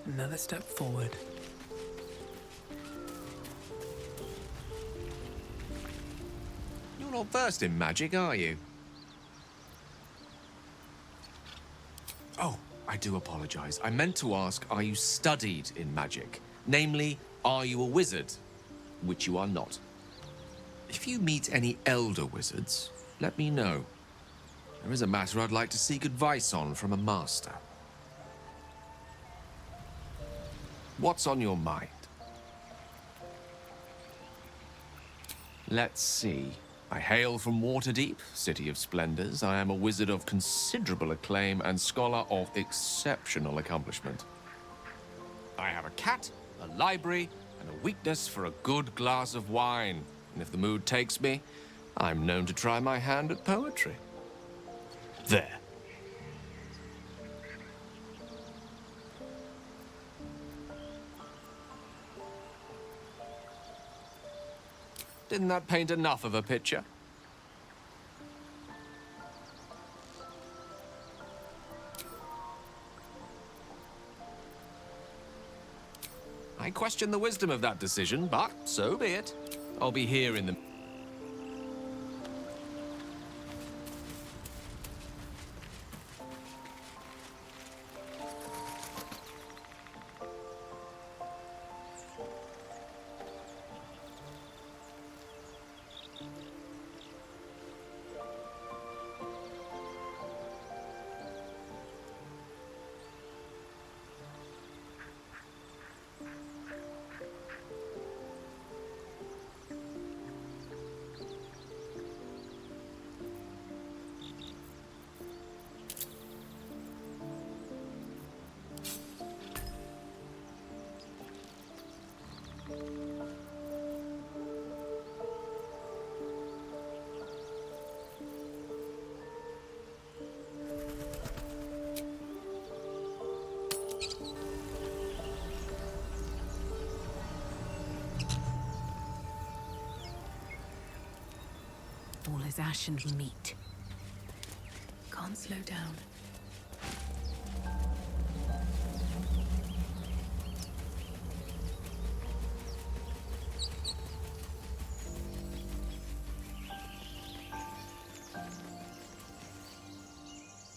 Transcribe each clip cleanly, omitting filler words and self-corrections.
Another step forward. You're not versed in magic, are you? Oh, I do apologize. I meant to ask, are you studied in magic? Namely, are you a wizard? Which you are not. If you meet any elder wizards, let me know. There is a matter I'd like to seek advice on from a master. What's on your mind? Let's see. I hail from Waterdeep, City of Splendors. I am a wizard of considerable acclaim and scholar of exceptional accomplishment. I have a cat, a library, and a weakness for a good glass of wine. And if the mood takes me, I'm known to try my hand at poetry. There. Didn't that paint enough of a picture? I question the wisdom of that decision, but so be it. I'll be here in the... All is ash and meat. Can't slow down.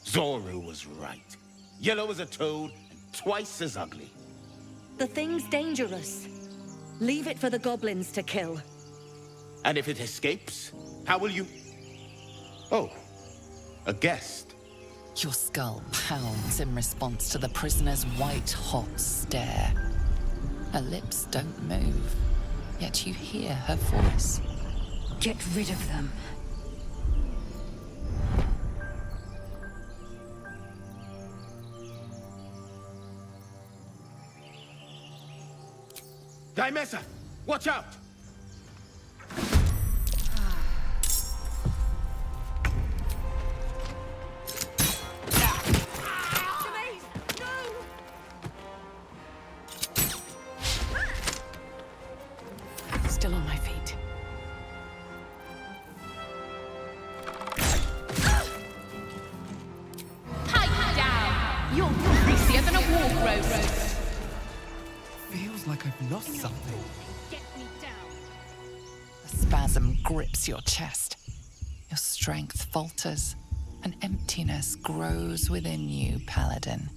Zoru was right. Yellow as a toad and twice as ugly. The thing's dangerous. Leave it for the goblins to kill. And if it escapes, how will you... Oh, a guest. Your skull pounds in response to the prisoner's white-hot stare. Her lips don't move, yet you hear her voice. Get rid of them. Dimesa, watch out! Still on my feet. Pipe down! You're greasier than a walk roast. Feels like I've lost something. Get me down. A spasm grips your chest. Your strength falters. An emptiness grows within you, Paladin.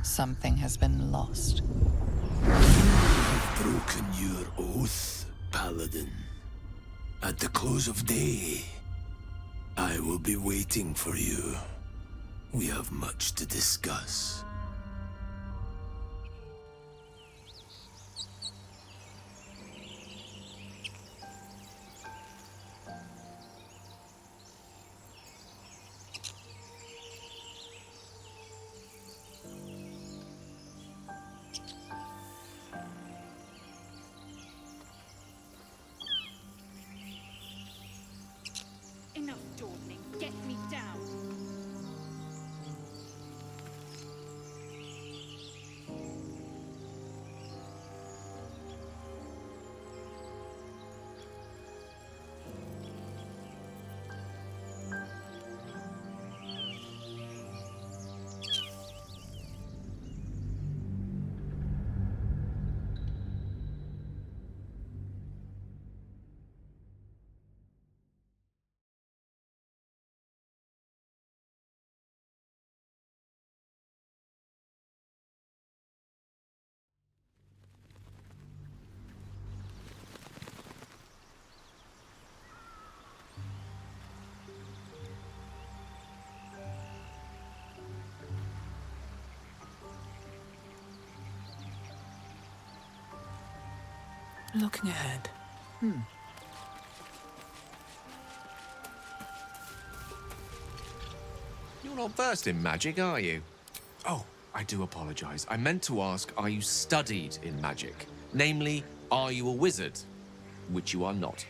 Something has been lost. Broken your oath, Paladin. At the close of day, I will be waiting for you. We have much to discuss. Enough dawdling. Get me down. Looking ahead. You're not versed in magic, are you? Oh, I do apologize. I meant to ask, are you studied in magic? Namely, are you a wizard? Which you are not.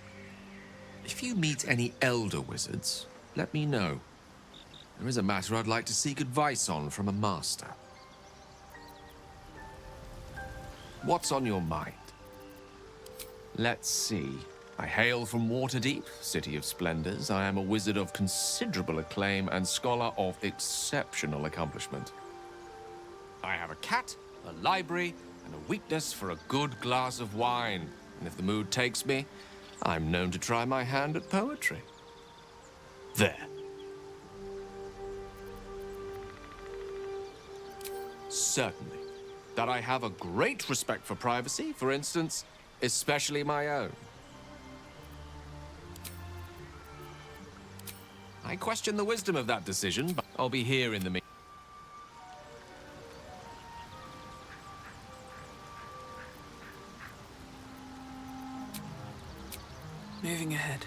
If you meet any elder wizards, let me know. There is a matter I'd like to seek advice on from a master. What's on your mind? Let's see. I hail from Waterdeep, city of splendors. I am a wizard of considerable acclaim and scholar of exceptional accomplishment. I have a cat, a library, and a weakness for a good glass of wine. And if the mood takes me, I'm known to try my hand at poetry. There. Certainly. That I have a great respect for privacy, for instance, especially my own. I question the wisdom of that decision, but I'll be here in the meantime. Moving ahead.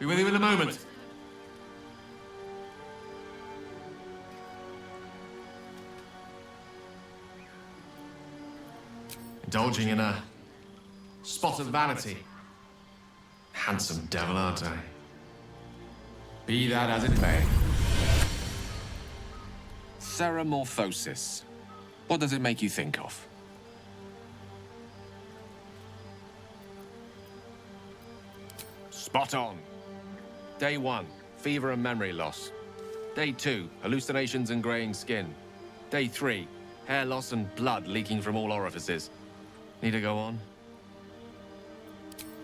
Be with you in a moment. Indulging in a spot of vanity. Handsome devil, aren't I? Be that as it may. Ceramorphosis. What does it make you think of? Spot on. Day 1, fever and memory loss. Day 2, hallucinations and graying skin. Day 3, hair loss and blood leaking from all orifices. Need to go on?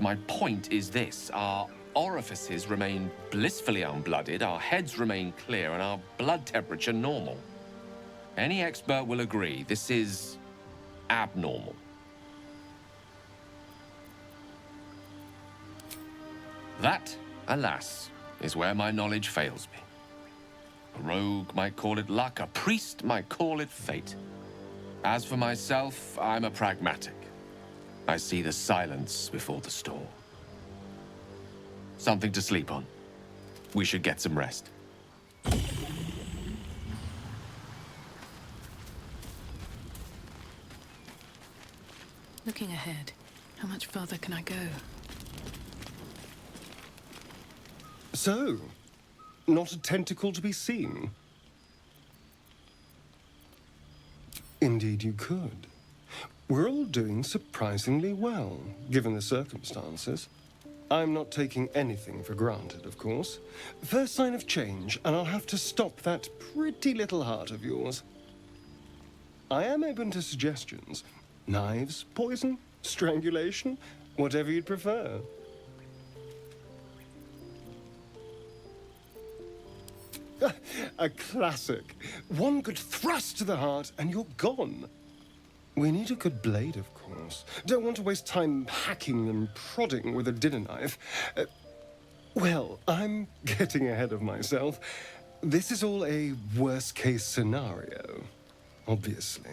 My point is this. Our orifices remain blissfully unblooded, our heads remain clear, and our blood temperature normal. Any expert will agree this is abnormal. That, alas, is where my knowledge fails me. A rogue might call it luck, a priest might call it fate. As for myself, I'm a pragmatic. I see the silence before the storm. Something to sleep on. We should get some rest. Looking ahead. How much further can I go? So, not a tentacle to be seen? Indeed you could. We're all doing surprisingly well, given the circumstances. I'm not taking anything for granted, of course. First sign of change, and I'll have to stop that pretty little heart of yours. I am open to suggestions. Knives, poison, strangulation, whatever you'd prefer. A classic. One good thrust to the heart and you're gone. We need a good blade, of course. Don't want to waste time hacking and prodding with a dinner knife. Well, I'm getting ahead of myself. This is all a worst-case scenario, obviously.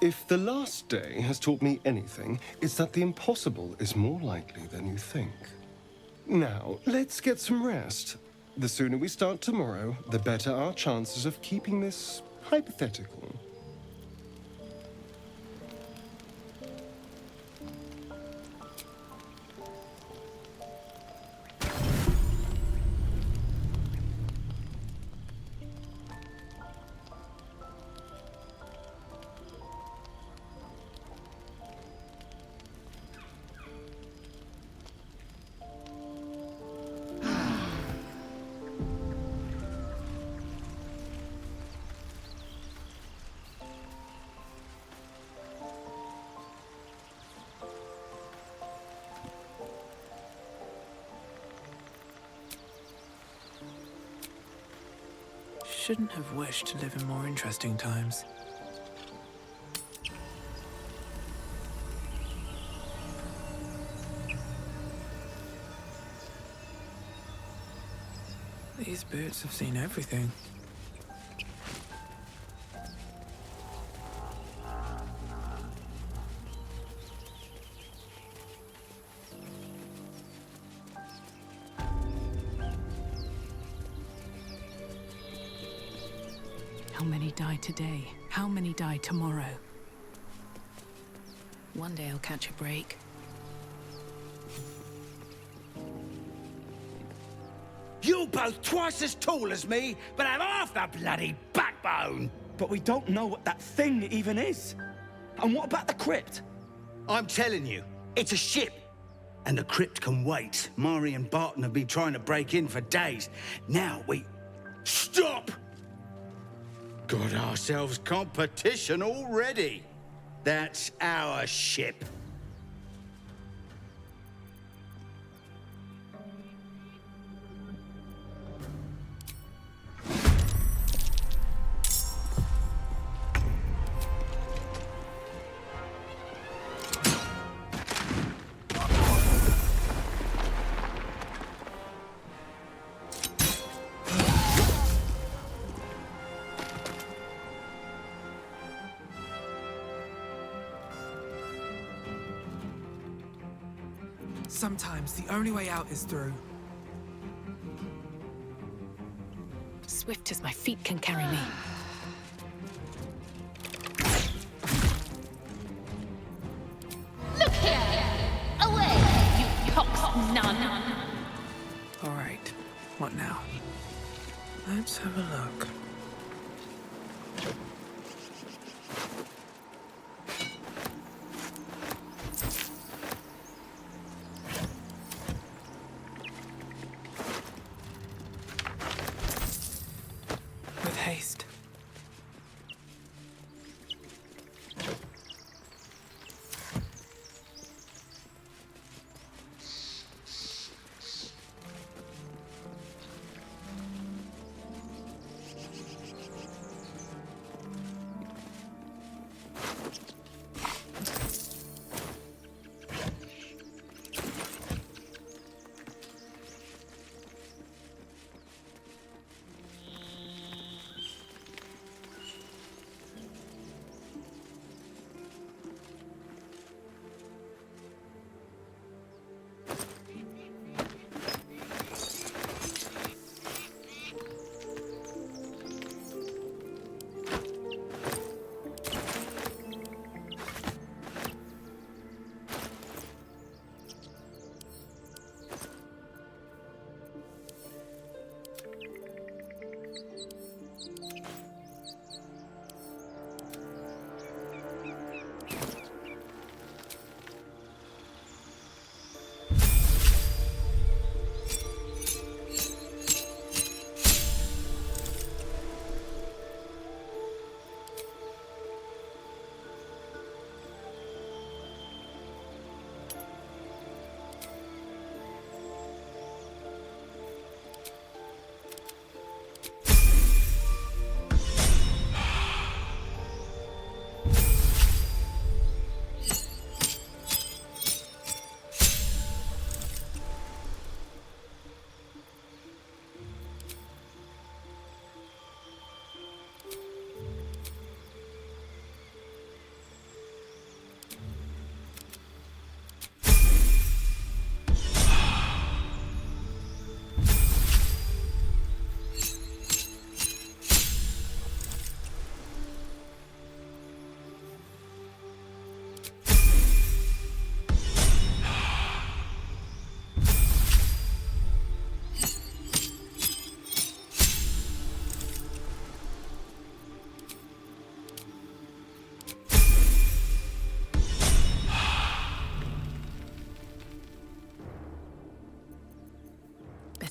If the last day has taught me anything, it's that the impossible is more likely than you think. Now, let's get some rest. The sooner we start tomorrow, the better our chances of keeping this hypothetical. Shouldn't have wished to live in more interesting times. These boots have seen everything. How many die today? How many die tomorrow? One day I'll catch a break. You're both twice as tall as me, but have half the bloody backbone! But we don't know what that thing even is. And what about the crypt? I'm telling you, it's a ship. And the crypt can wait. Mari and Barton have been trying to break in for days. Now we... Stop! Got ourselves competition already. That's our ship. Sometimes the only way out is through. Swift as my feet can carry me. Look here! Away, you cock's nun! Alright, what now? Let's have a look. With haste.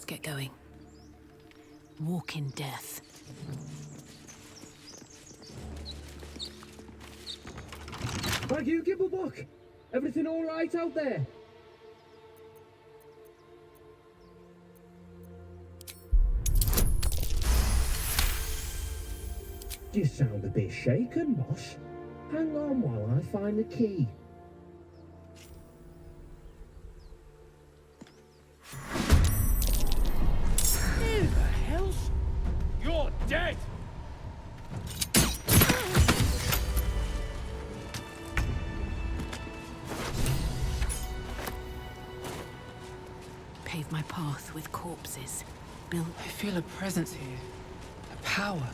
Let's get going. Walk in death. Thank you, Gibblebuck. Everything all right out there? You sound a bit shaken, boss. Hang on while I find the key. Who the hell's... You're dead! Pave my path with corpses. Built... I feel a presence here. A power.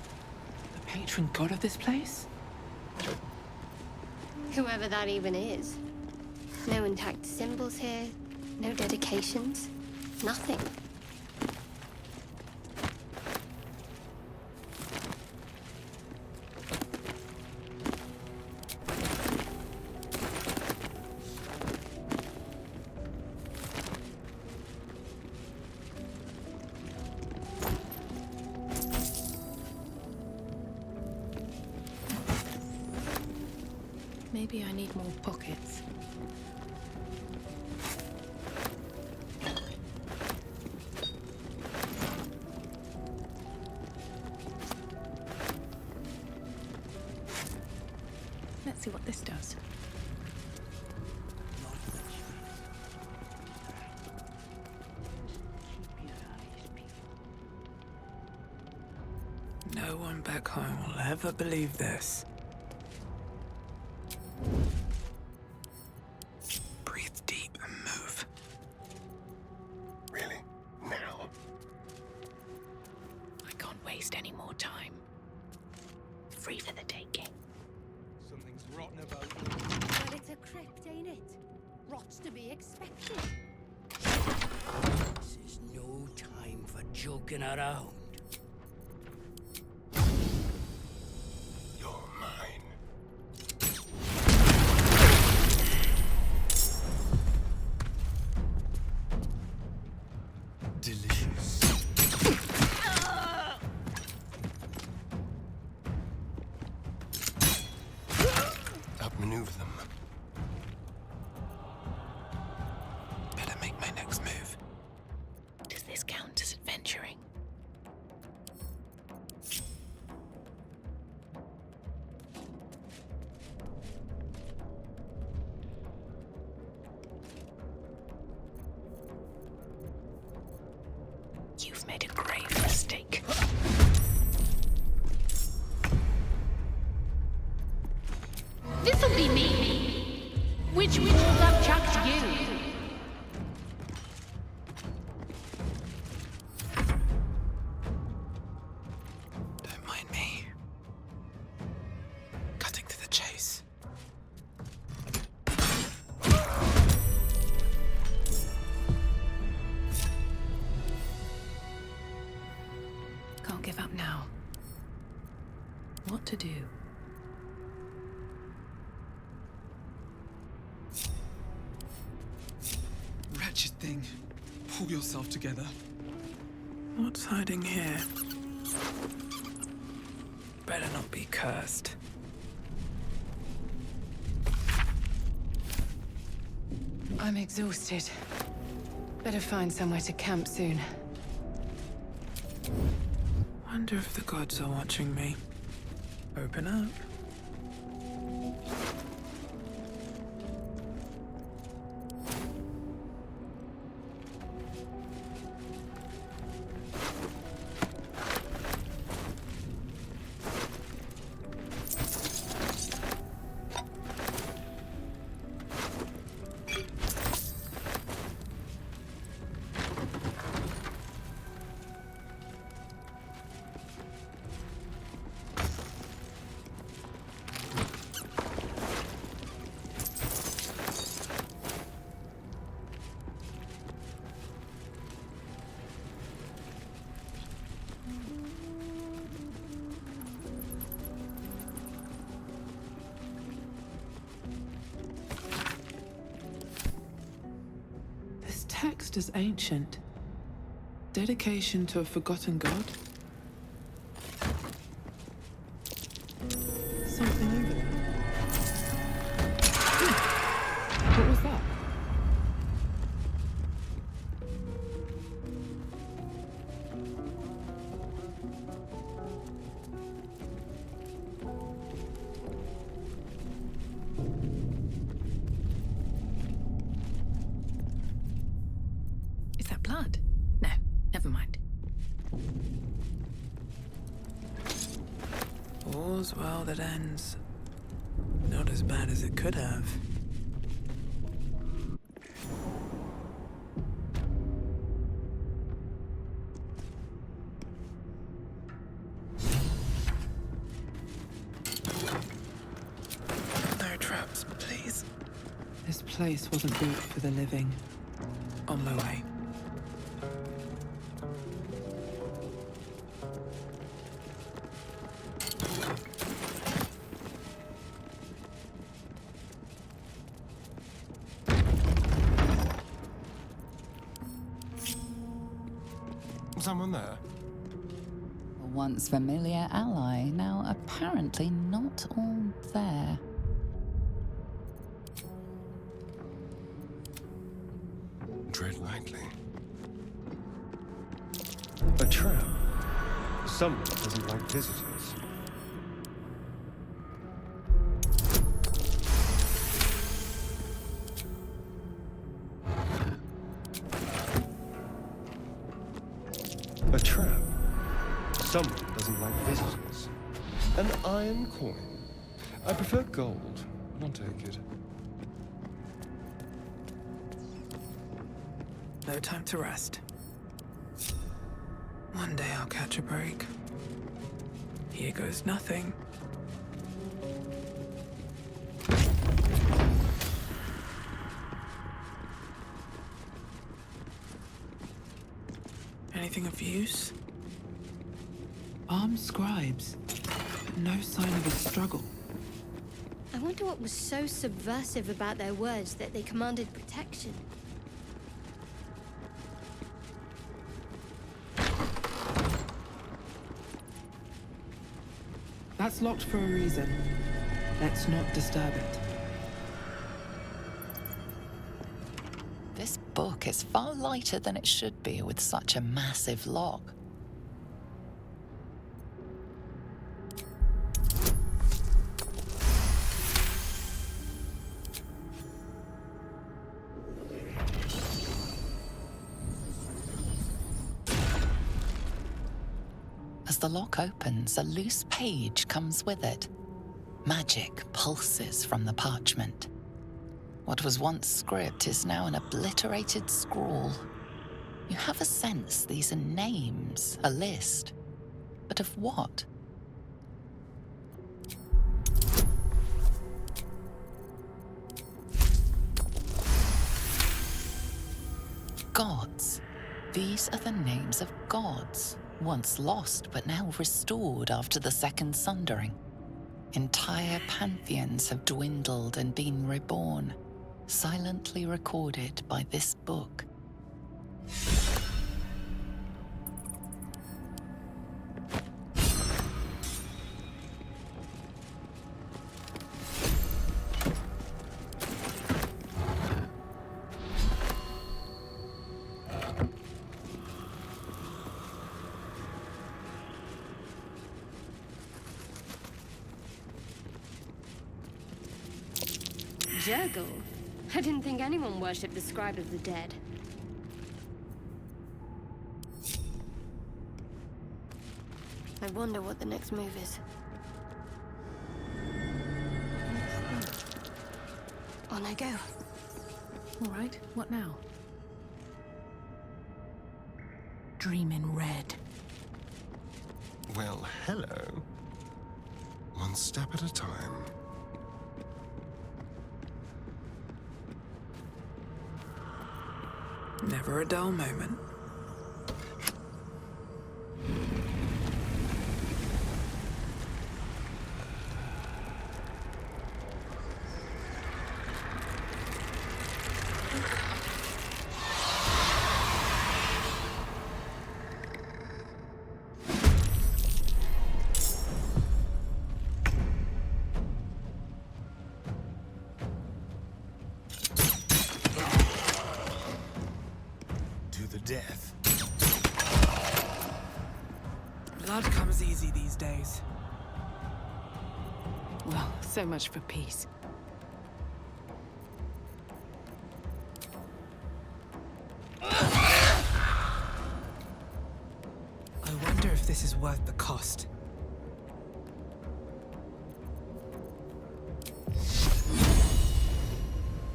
The patron god of this place? Whoever that even is. No intact symbols here, no dedications, nothing. Maybe I need more pockets. Let's see what this does. No one back home will ever believe this. Breathe deep and move. Really? Now? I can't waste any more time. Free for the taking. Something's rotten about it. Well, it's a crypt, ain't it? Rot's to be expected. This is no time for joking around. You're mine. Delicious. Outmaneuver them. Better make my next move. Does this count as adventuring? You've made a grave mistake. This'll be me. Which will have chucked you? Don't mind me. Cutting to the chase. Can't give up now. What to do? Wretched thing. Pull yourself together. What's hiding here? Better not be cursed. I'm exhausted. Better find somewhere to camp soon. Wonder if the gods are watching me. Open up. Text is ancient. Dedication to a forgotten god? Something over there. What was that? Is that blood? No, never mind. All's well that ends. Not as bad as it could have. No traps, please. This place wasn't built for the living. On my way. Someone there? A once familiar ally, now apparently not all there. Tread lightly. A trap. Someone doesn't like visitors. A trap. Someone doesn't like visitors. An iron coin. I prefer gold. I'll take it. No time to rest. One day I'll catch a break. Here goes nothing. Anything of use? Armed scribes, but no sign of a struggle. I wonder what was so subversive about their words that they commanded protection. That's locked for a reason. Let's not disturb it. This book is far lighter than it should be with such a massive lock. As the lock opens, a loose page comes with it. Magic pulses from the parchment. What was once script is now an obliterated scrawl. You have a sense these are names, a list. But of what? Gods. These are the names of gods, once lost but now restored after the Second Sundering. Entire pantheons have dwindled and been reborn, silently recorded by this book. Jurgle? I didn't think anyone worshipped the scribe of the dead. I wonder what the next move is. On I go. All right, what now? Dream in red. Well, hello. One step at a time. Never a dull moment. death. Blood comes easy these days. Well, so much for peace. I wonder if this is worth the cost.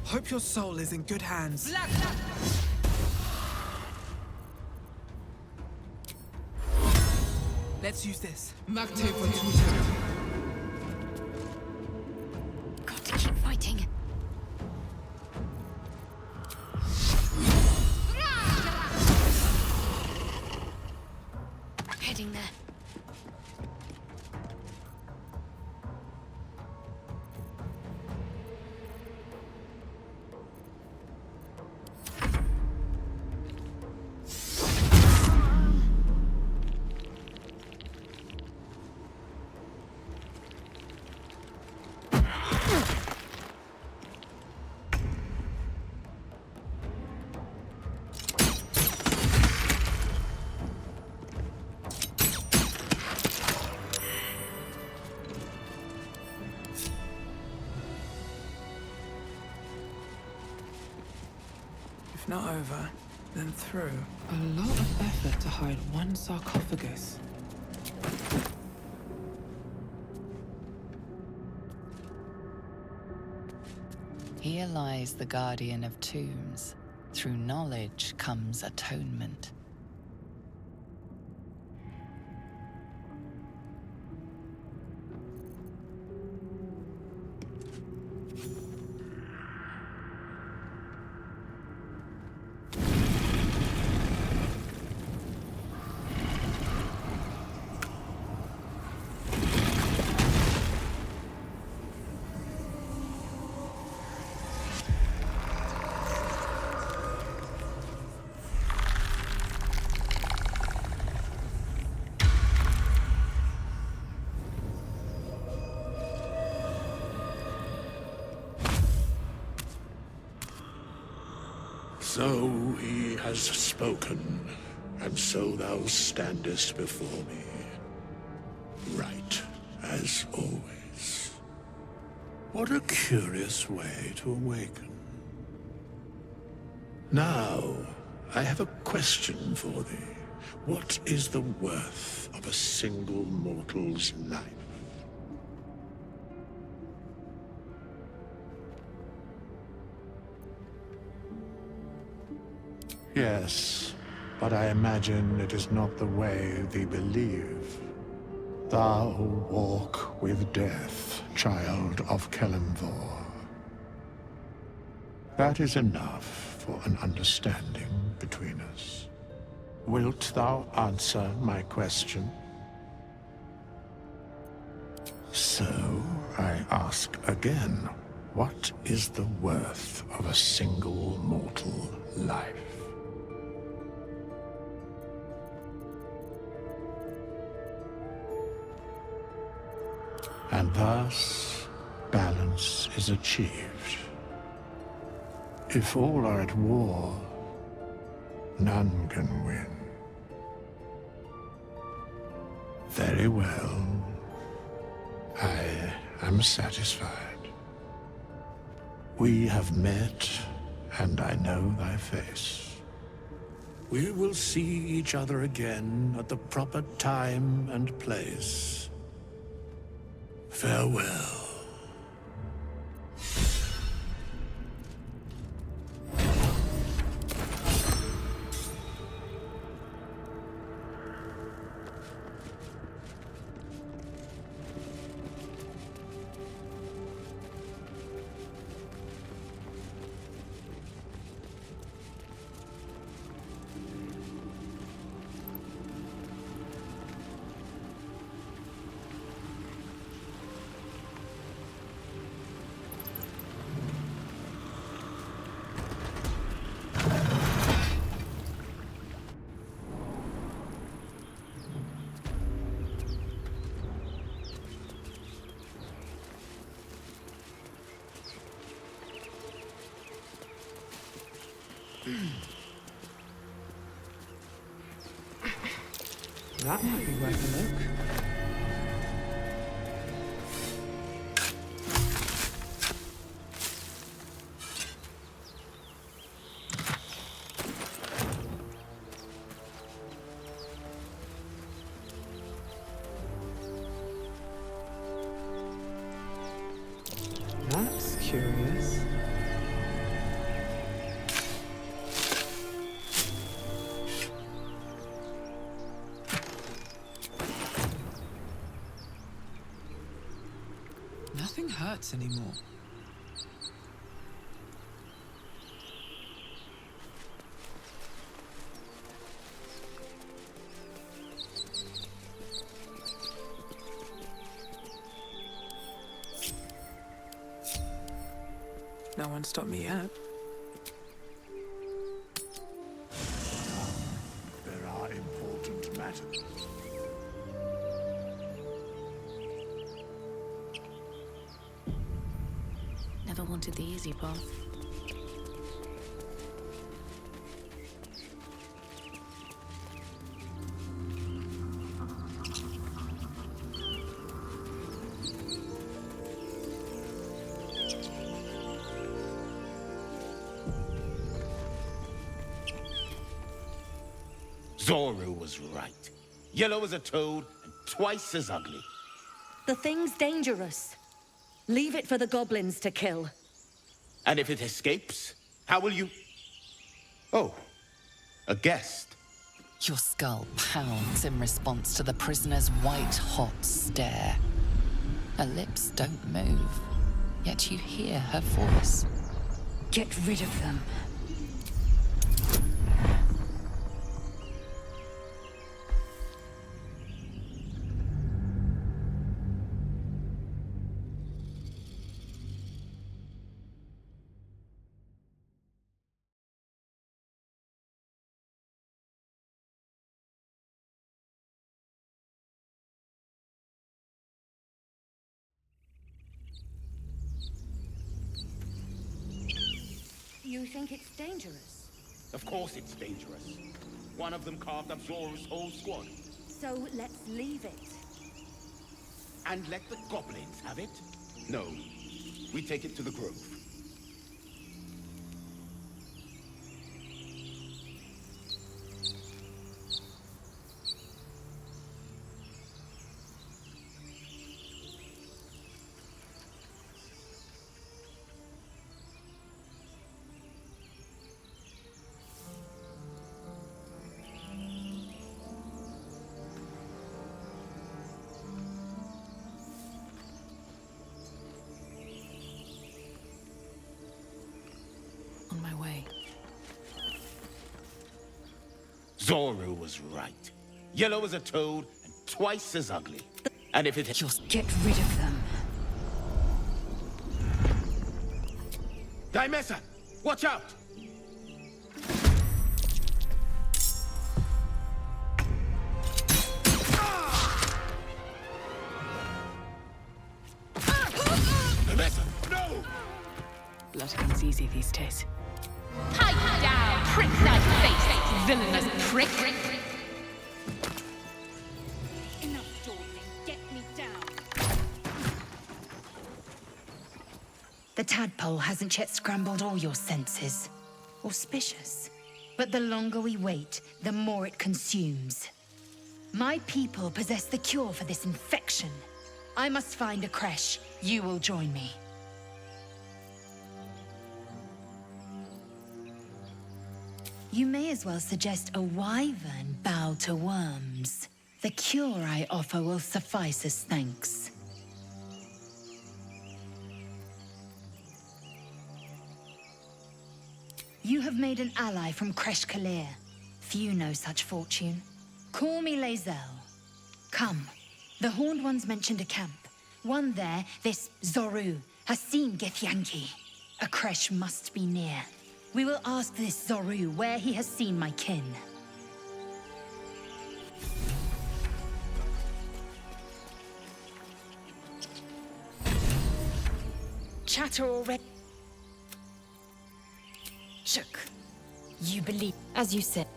Hope your soul is in good hands. Let's use this. Got to keep fighting. Heading there. If not over, then through. A lot of effort to hide one sarcophagus. Here lies the guardian of tombs. Through knowledge comes atonement. So he has spoken, and so thou standest before me. Right, as always. What a curious way to awaken. Now, I have a question for thee. What is the worth of a single mortal's life? Yes, but I imagine it is not the way thee believe. Thou walk with death, child of Kelemvor. That is enough for an understanding between us. Wilt thou answer my question? So, I ask again, what is the worth of a single mortal life? And thus, balance is achieved. If all are at war, none can win. Very well. I am satisfied. We have met, and I know thy face. We will see each other again at the proper time and place. Farewell. That might be worth a look. That's curious. Nothing hurts anymore. No one stopped me yet. There are important matters. Never wanted the easy path. Zoru was right. Yellow as a toad and twice as ugly. The thing's dangerous. Leave it for the goblins to kill. And if it escapes, how will you... Oh, a guest. Your skull pounds in response to the prisoner's white-hot stare. Her lips don't move, yet you hear her voice. Get rid of them. You think it's dangerous? Of course it's dangerous. One of them carved up Zoru's whole squad. So let's leave it. And let the goblins have it? No. We take it to the grove. On my way. Zoru was right. Yellow as a toad and twice as ugly. And if it... Just get rid of them. Daimesa, watch out! Daimesa, no! Blood comes easy these days. Pipe down, prick thy face, villainous prick! Enough dawdling. Get me down. The tadpole hasn't yet scrambled all your senses. Auspicious. But the longer we wait, the more it consumes. My people possess the cure for this infection. I must find a creche. You will join me. You may as well suggest a wyvern bow to worms. The cure I offer will suffice as thanks. You have made an ally from Kresh Kalir. Few know such fortune. Call me Lae'zel. Come. The Horned Ones mentioned a camp. One there, this Zoru, has seen Githyanki. A Kresh must be near. We will ask this Zoru where he has seen my kin. Chatter already. Shook. You believe, as you said.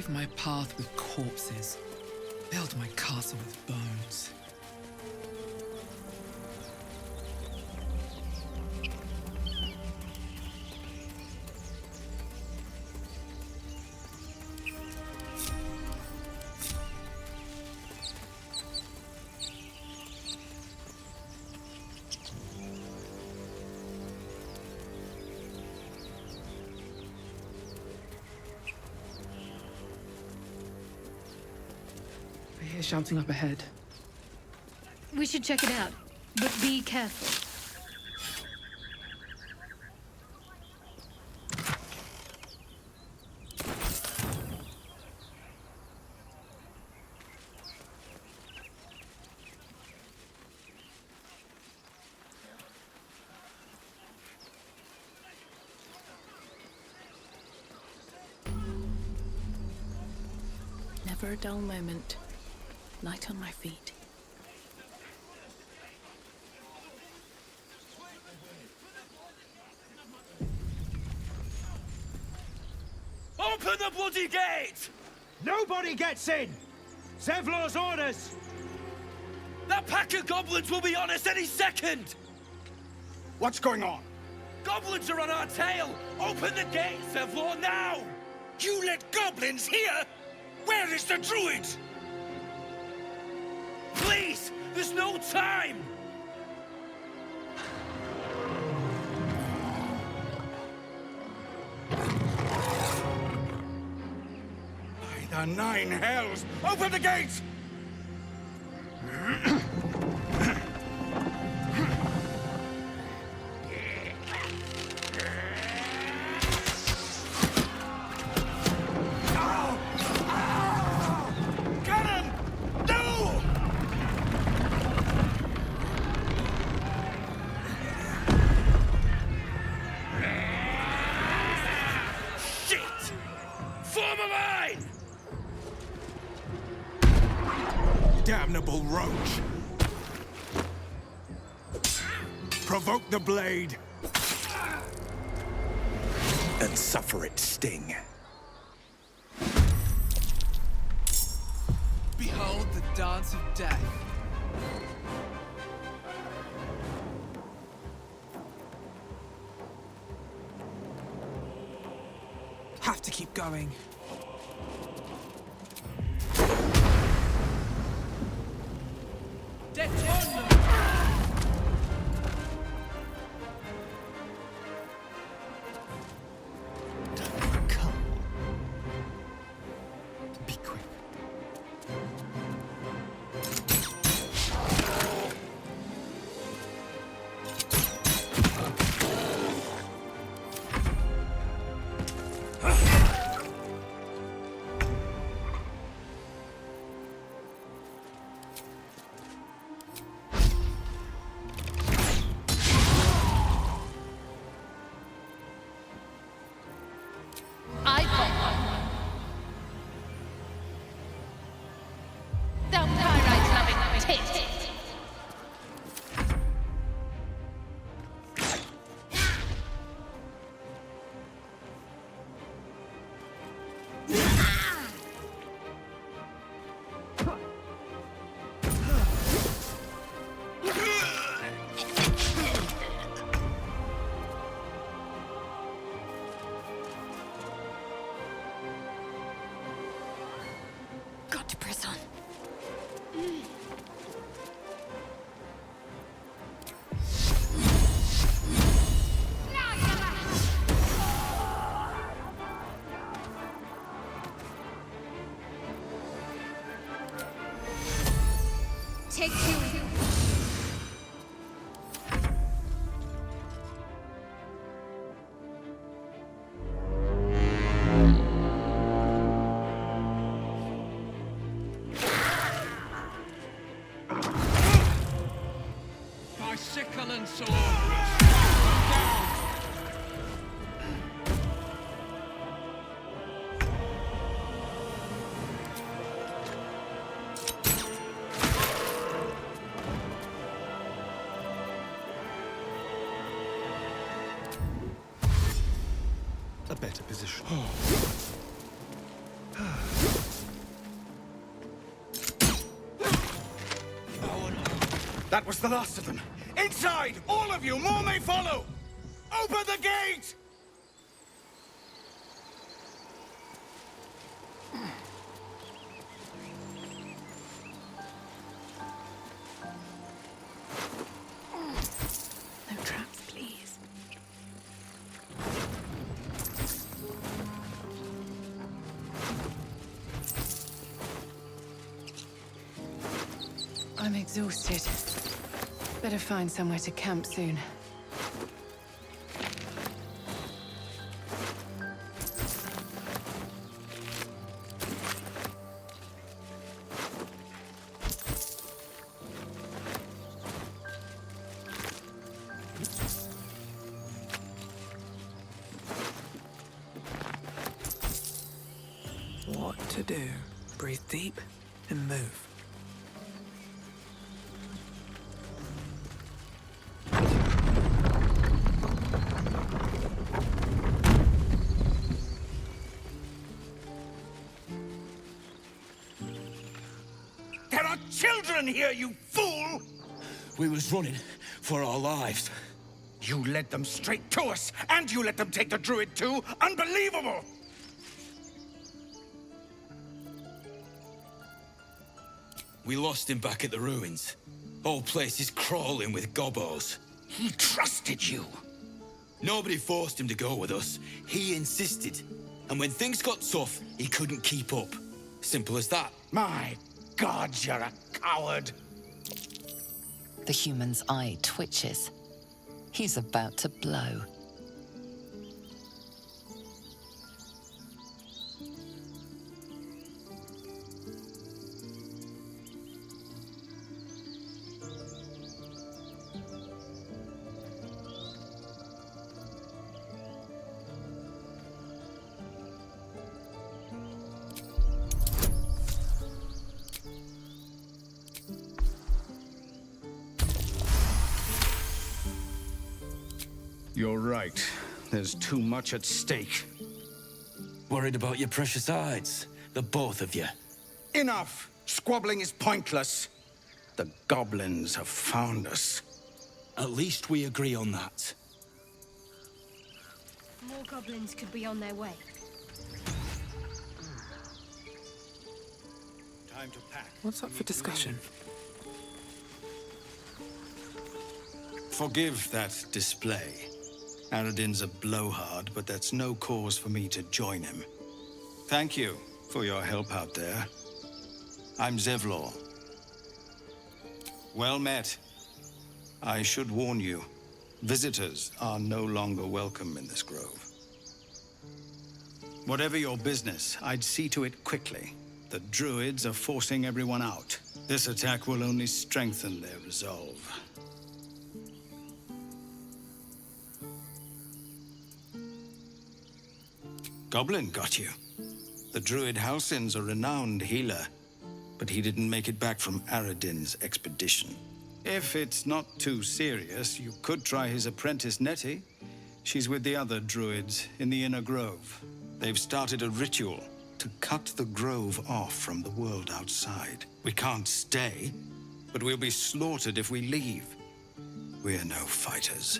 Pave my path with corpses. Build my castle with bones. I hear shouting up ahead. We should check it out, but be careful. Never a dull moment. Light on my feet. Open the bloody gate! Nobody gets in! Zevlor's orders! That pack of goblins will be on us any second! What's going on? Goblins are on our tail! Open the gate, Zevlor, now! You let goblins here? Where is the druid? Please! There's no time! By the nine hells! Open the gates! Damnable roach! Provoke the blade and suffer its sting. Behold the dance of death. Have to keep going. Be quick. Thou pyrite-loving tit! Got to press on. Take two. By sickle and sword! A better position. That was the last of them. Inside! All of you! More may follow! Open the gate! No traps, please. I'm exhausted. Better find somewhere to camp soon. What to do? Breathe deep and move. There are children here, you fool! We was running for our lives. You led them straight to us, and you let them take the druid too? Unbelievable! We lost him back at the ruins. Whole place is crawling with gobos. He trusted you. Nobody forced him to go with us. He insisted. And when things got tough, he couldn't keep up. Simple as that. My God, you're a coward. The human's eye twitches. He's about to blow. You're right. There's too much at stake. Worried about your precious hides, the both of you. Enough! Squabbling is pointless. The goblins have found us. At least we agree on that. More goblins could be on their way. Time to pack. What's up for discussion? Forgive that display. Aradin's a blowhard, but that's no cause for me to join him. Thank you for your help out there. I'm Zevlor. Well met. I should warn you, visitors are no longer welcome in this grove. Whatever your business, I'd see to it quickly. The druids are forcing everyone out. This attack will only strengthen their resolve. Goblin got you. The druid Halsin's a renowned healer, but he didn't make it back from Aradin's expedition. If it's not too serious, you could try his apprentice Nettie. She's with the other druids in the inner grove. They've started a ritual to cut the grove off from the world outside. We can't stay, but we'll be slaughtered if we leave. We're no fighters.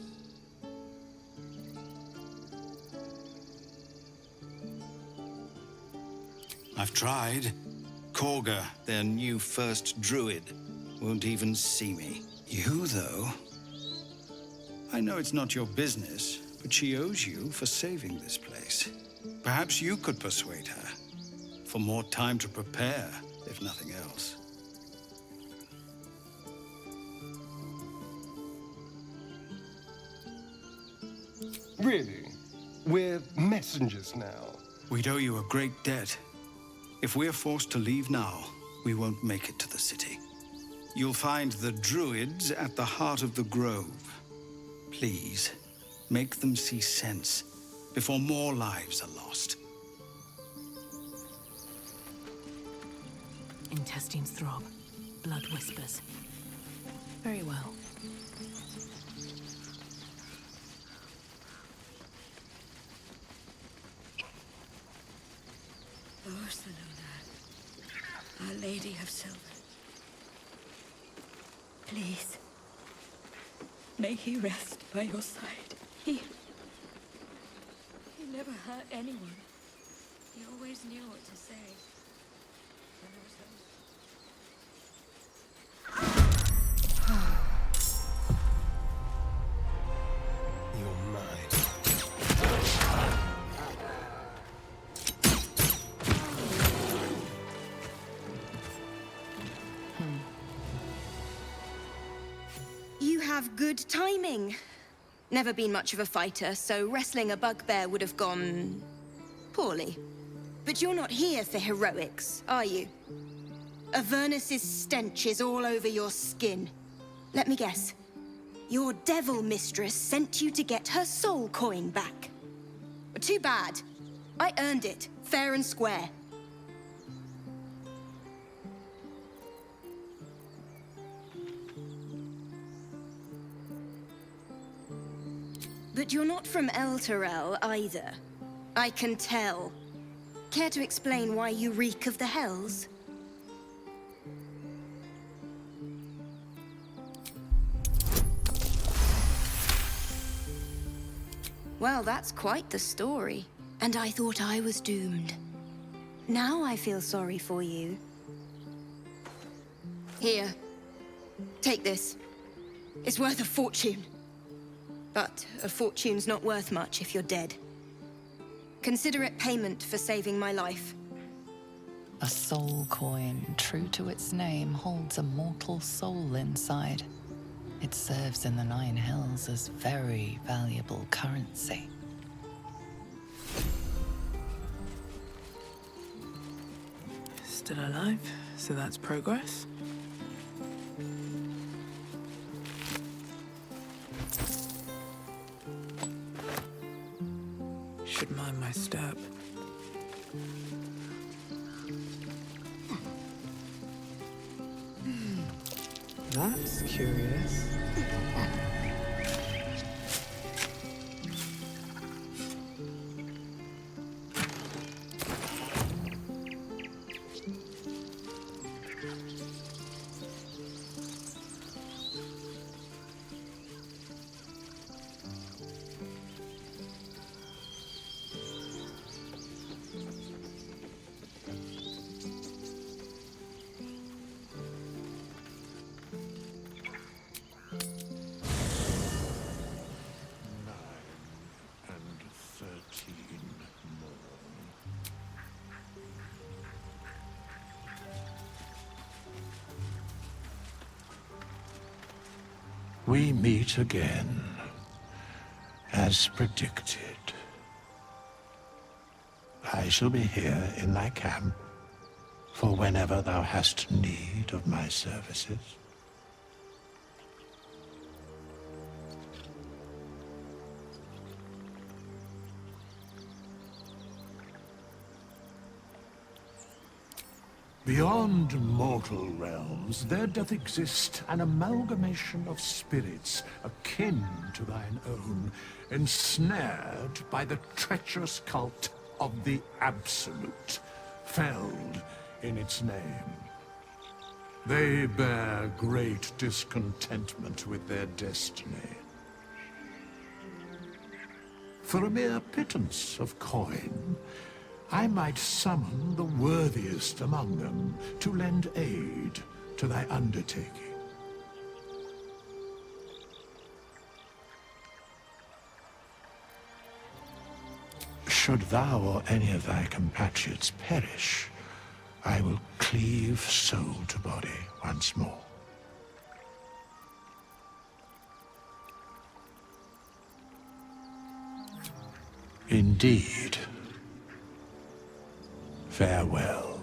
I've tried. Korga, their new first druid, won't even see me. You, though? I know it's not your business, but she owes you for saving this place. Perhaps you could persuade her. For more time to prepare, if nothing else. Really? We're messengers now. We'd owe you a great debt. If we're forced to leave now, we won't make it to the city. You'll find the druids at the heart of the grove. Please, make them see sense before more lives are lost. Intestines throb. Blood whispers. Very well. Barcelona, Our Lady of Silver. Please, May he rest by your side. He never hurt anyone. He always knew what to say. When there was You're mine. You have good timing. Never been much of a fighter, so wrestling a bugbear would have gone poorly. But you're not here for heroics, are you? Avernus's stench is all over your skin. Let me guess. Your devil mistress sent you to get her soul coin back. Too bad. I earned it, fair and square. But you're not from Elturel either. I can tell. Care to explain why you reek of the Hells? Well, that's quite the story. And I thought I was doomed. Now I feel sorry for you. Here. Take this. It's worth a fortune. But a fortune's not worth much if you're dead. Consider it payment for saving my life. A soul coin, true to its name, holds a mortal soul inside. It serves in the Nine Hells as very valuable currency. Still alive, so that's progress. Should mind my step. That's curious. We meet again, as predicted. I shall be here in thy camp for whenever thou hast need of my services. Beyond mortal realms, there doth exist an amalgamation of spirits akin to thine own, ensnared by the treacherous cult of the Absolute, felled in its name. They bear great discontentment with their destiny. For a mere pittance of coin, I might summon the worthiest among them to lend aid to thy undertaking. Should thou or any of thy compatriots perish, I will cleave soul to body once more. Indeed. Farewell.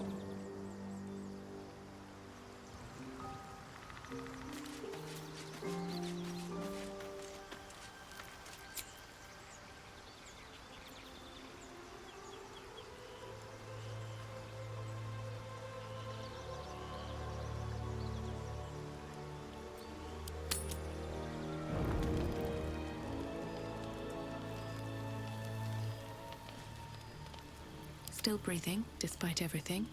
Still breathing, despite everything.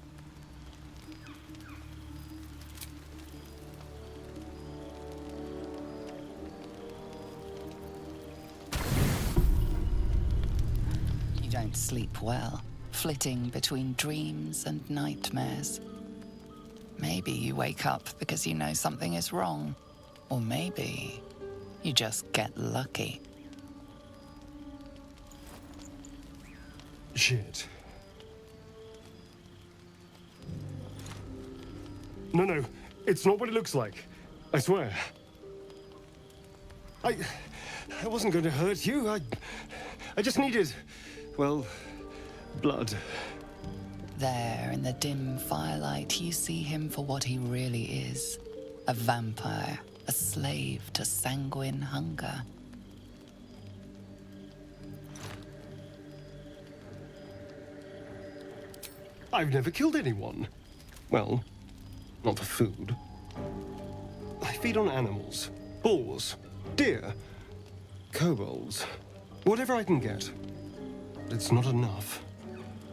don't sleep well, flitting between dreams and nightmares. Maybe you wake up because you know something is wrong, or maybe you just get lucky. Shit. No, it's not what it looks like. I swear. I wasn't going to hurt you. I just needed, well, blood. There, in the dim firelight, you see him for what he really is. A vampire, a slave to sanguine hunger. I've never killed anyone. Well, not for food. I feed on animals, boars, deer, kobolds, whatever I can get. But it's not enough.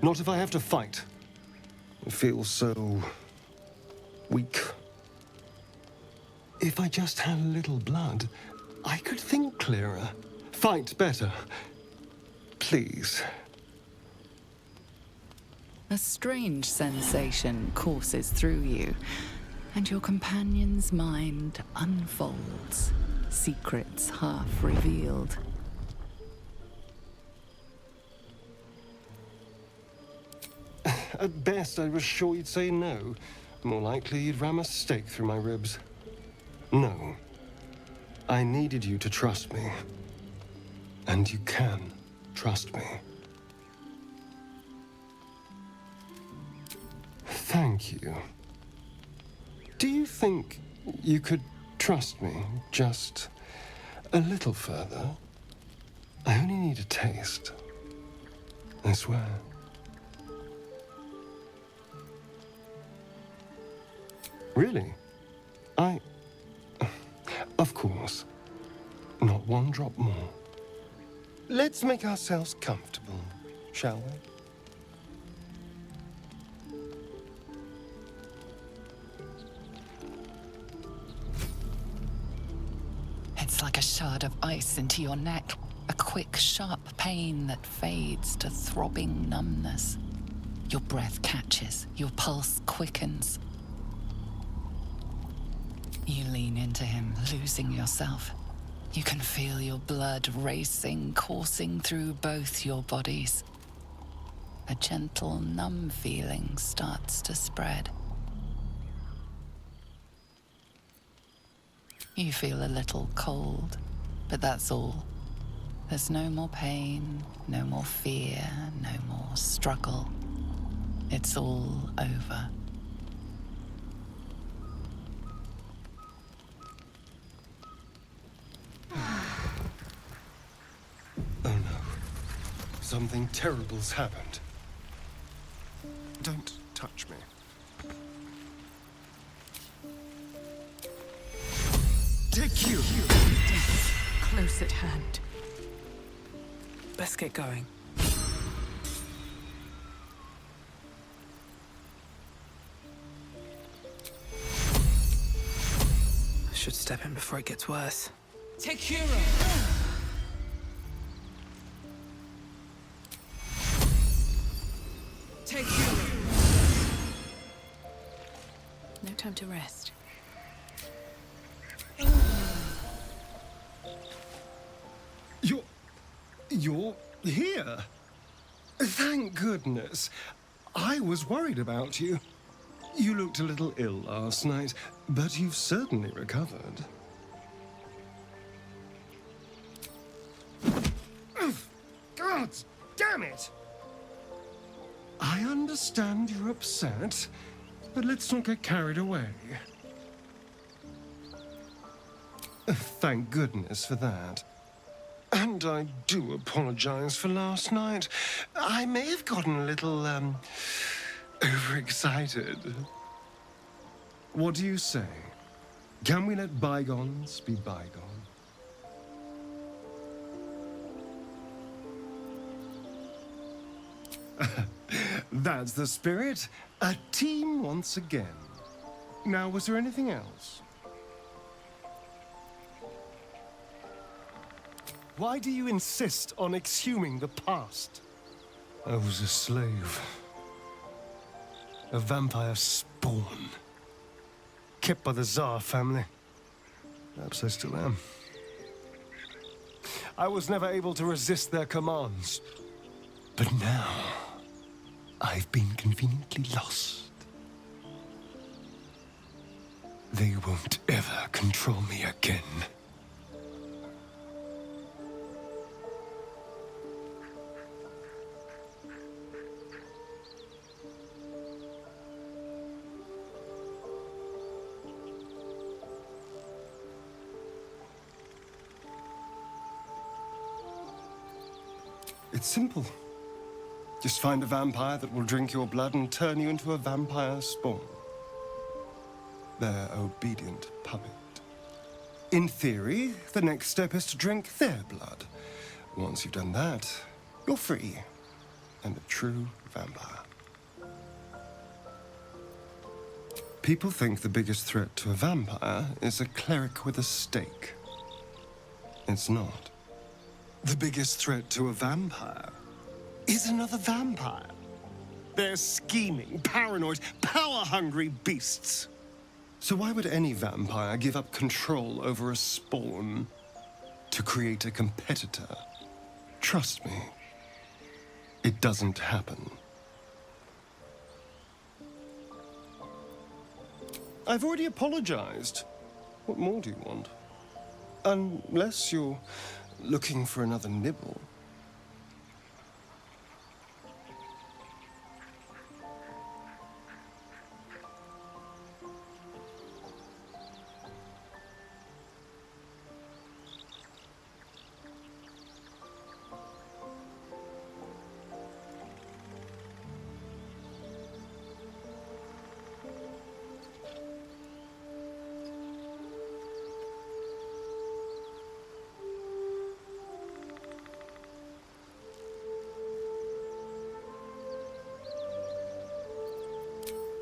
Not if I have to fight. I feel so weak. If I just had a little blood, I could think clearer, fight better. Please. A strange sensation courses through you, and your companion's mind unfolds, secrets half revealed. At best, I was sure you'd say no. More likely, you'd ram a stake through my ribs. No. I needed you to trust me. And you can trust me. Thank you. Do you think you could trust me just a little further? I only need a taste. I swear. Really? Of course. Not one drop more. Let's make ourselves comfortable, shall we? It's like a shard of ice into your neck, a quick, sharp pain that fades to throbbing numbness. Your breath catches, your pulse quickens. You lean into him, losing yourself. You can feel your blood racing, coursing through both your bodies. A gentle, numb feeling starts to spread. You feel a little cold, but that's all. There's no more pain, no more fear, no more struggle. It's all over. Oh no. Something terrible's happened. Don't touch me. Take you! Death close at hand. Best get going. I should step in before it gets worse. Take hero! Take hero! No time to rest. You're here? Thank goodness. I was worried about you. You looked a little ill last night, but you've certainly recovered. God damn it! I understand you're upset, but let's not get carried away. Thank goodness for that. And I do apologize for last night. I may have gotten a little, overexcited. What do you say? Can we let bygones be bygones? That's the spirit. A team once again. Now, was there anything else? Why do you insist on exhuming the past? I was a slave. A vampire spawn. Kept by the Tsar family. Perhaps I still am. I was never able to resist their commands. But now, I've been conveniently lost. They won't ever control me again. It's simple. Just find a vampire that will drink your blood and turn you into a vampire spawn. Their obedient puppet. In theory, the next step is to drink their blood. Once you've done that, you're free and a true vampire. People think the biggest threat to a vampire is a cleric with a stake. It's not. The biggest threat to a vampire is another vampire. They're scheming, paranoid, power-hungry beasts. So why would any vampire give up control over a spawn to create a competitor? Trust me, it doesn't happen. I've already apologized. What more do you want? Unless you're looking for another nibble.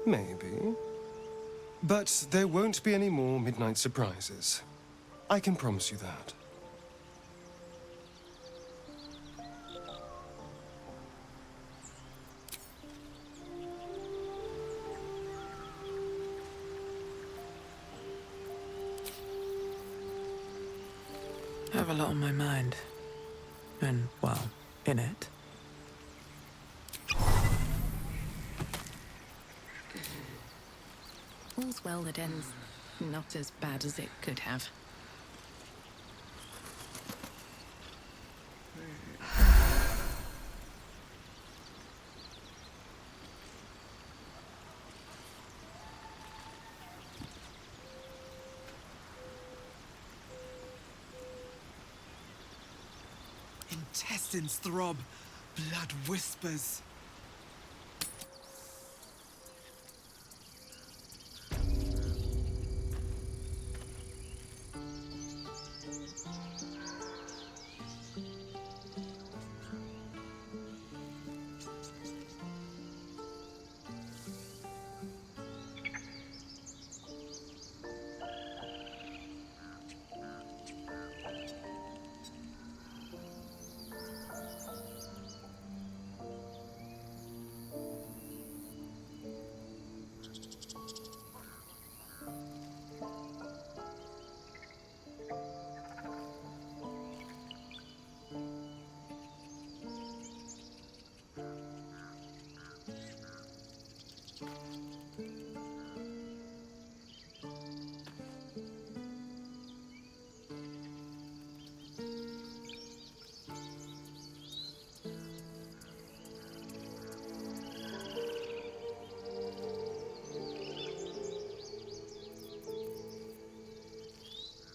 Maybe. But there won't be any more midnight surprises. I can promise you that. I have a lot on my mind. And, well, in it. All's well that ends not as bad as it could have. Intestines throb, blood whispers.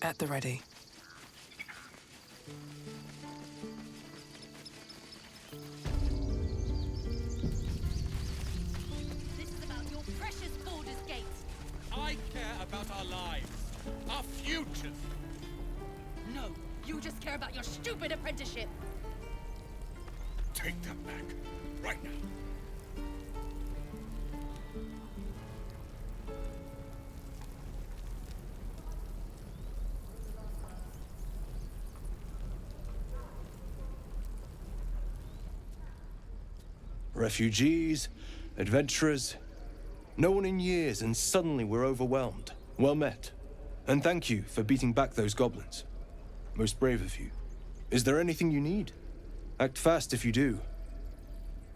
At the ready. This is about your precious Baldur's Gate. I care about our lives, our futures. No, you just care about your stupid apprenticeship. Take that back, right now. refugees, adventurers. No one in years, and suddenly we're overwhelmed. Well met. And thank you for beating back those goblins. Most brave of you. Is there anything you need? Act fast if you do.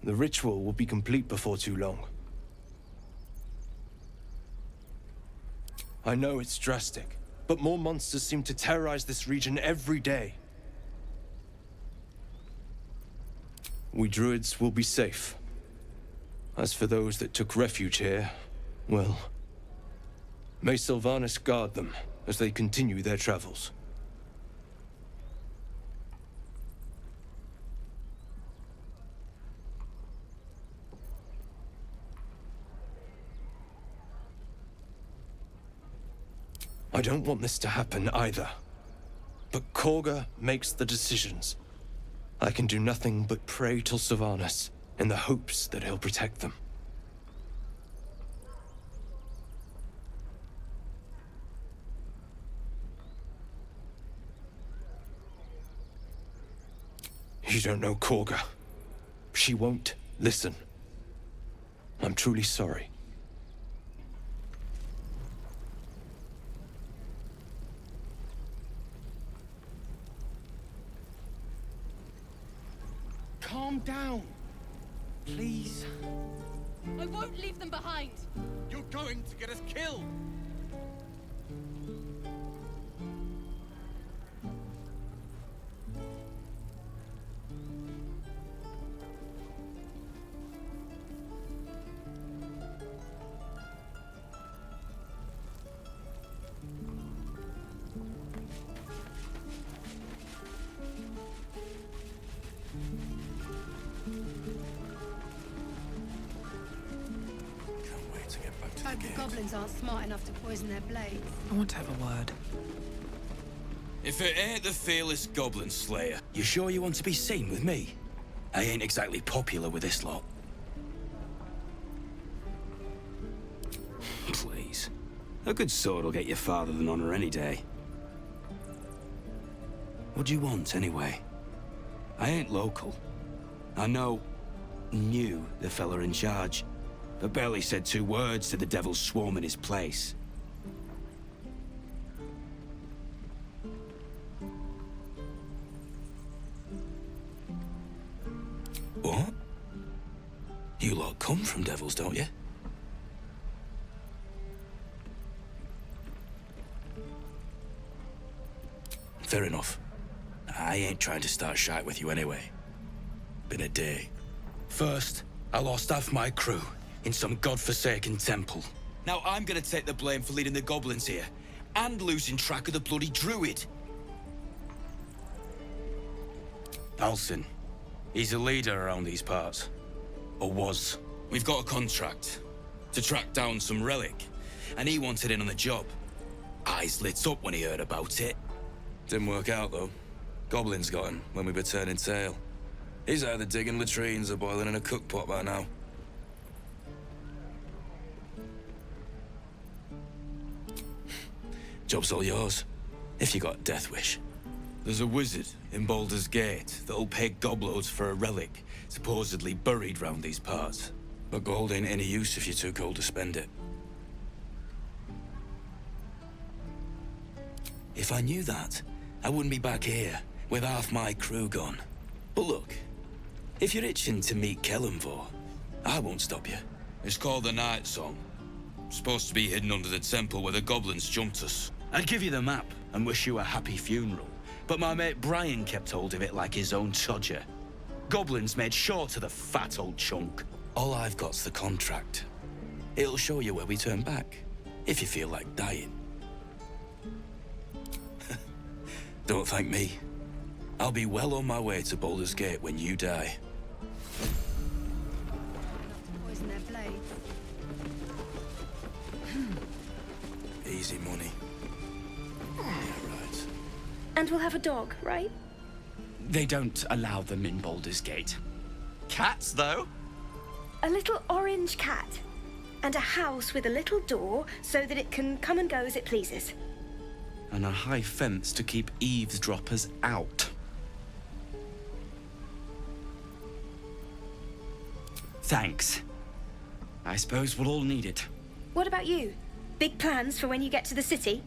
The ritual will be complete before too long. I know it's drastic, but more monsters seem to terrorize this region every day. We druids will be safe. As for those that took refuge here, well, may Sylvanas guard them as they continue their travels. I don't want this to happen either. But Korga makes the decisions. I can do nothing but pray to Sylvanas in the hopes that he'll protect them. You don't know Korga. She won't listen. I'm truly sorry. Calm down. Please. I won't leave them behind. You're going to get us killed. Hope the goblins aren't smart enough to poison their blades. I want to have a word. If it ain't the fearless goblin slayer, you sure you want to be seen with me? I ain't exactly popular with this lot. Please. A good sword will get you farther than honor any day. What do you want, anyway? I ain't local. I knew the fella in charge, but barely said 2 words to the devil's swarm in his place. What? You lot come from devils, don't you? Fair enough. I ain't trying to start shite with you anyway. Been a day. First, I lost half my crew in some godforsaken temple. Now I'm gonna take the blame for leading the goblins here, and losing track of the bloody druid. Alcin. He's a leader around these parts. Or was. We've got a contract to track down some relic, and he wanted in on the job. Eyes lit up when he heard about it. Didn't work out, though. Goblins got him when we were turning tail. He's either digging latrines or boiling in a cookpot by now. Job's all yours, if you got a death wish. There's a wizard in Baldur's Gate that'll pay gobloads for a relic supposedly buried round these parts. But gold ain't any use if you're too cold to spend it. If I knew that, I wouldn't be back here with half my crew gone. But look, if you're itching to meet Kellenvor, I won't stop you. It's called the Night Song. Supposed to be hidden under the temple where the goblins jumped us. I'd give you the map and wish you a happy funeral, but my mate Brian kept hold of it like his own todger. Goblins made sure to the fat old chunk. All I've got's the contract. It'll show you where we turn back, if you feel like dying. Don't thank me. I'll be well on my way to Baldur's Gate when you die. Poison their blades. Easy money. Yeah, right. And we'll have a dog, right? They don't allow them in Baldur's Gate. Cats, though? A little orange cat. And a house with a little door so that it can come and go as it pleases. And a high fence to keep eavesdroppers out. Thanks. I suppose we'll all need it. What about you? Big plans for when you get to the city?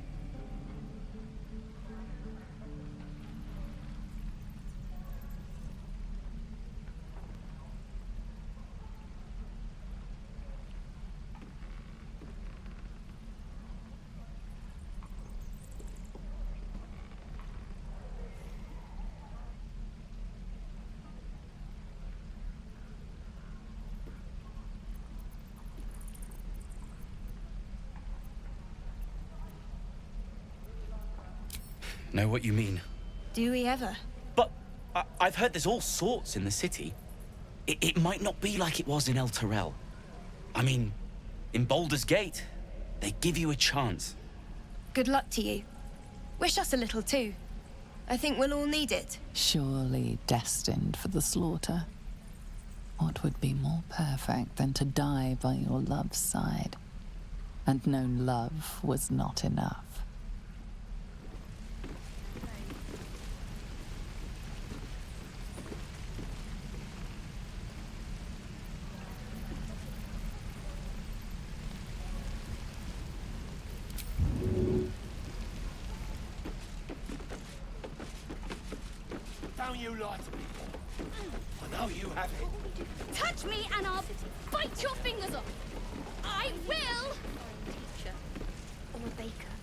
Know what you mean? Do we ever? But I've heard there's all sorts in the city. It might not be like it was in El Terrell. I mean, in Baldur's Gate, they give you a chance. Good luck to you. Wish us a little too. I think we'll all need it. Surely destined for the slaughter. What would be more perfect than to die by your love's side? And known love was not enough. Don't you lie to me. I know you have it. Touch me and I'll bite your fingers off. I will. Teacher. Or a baker.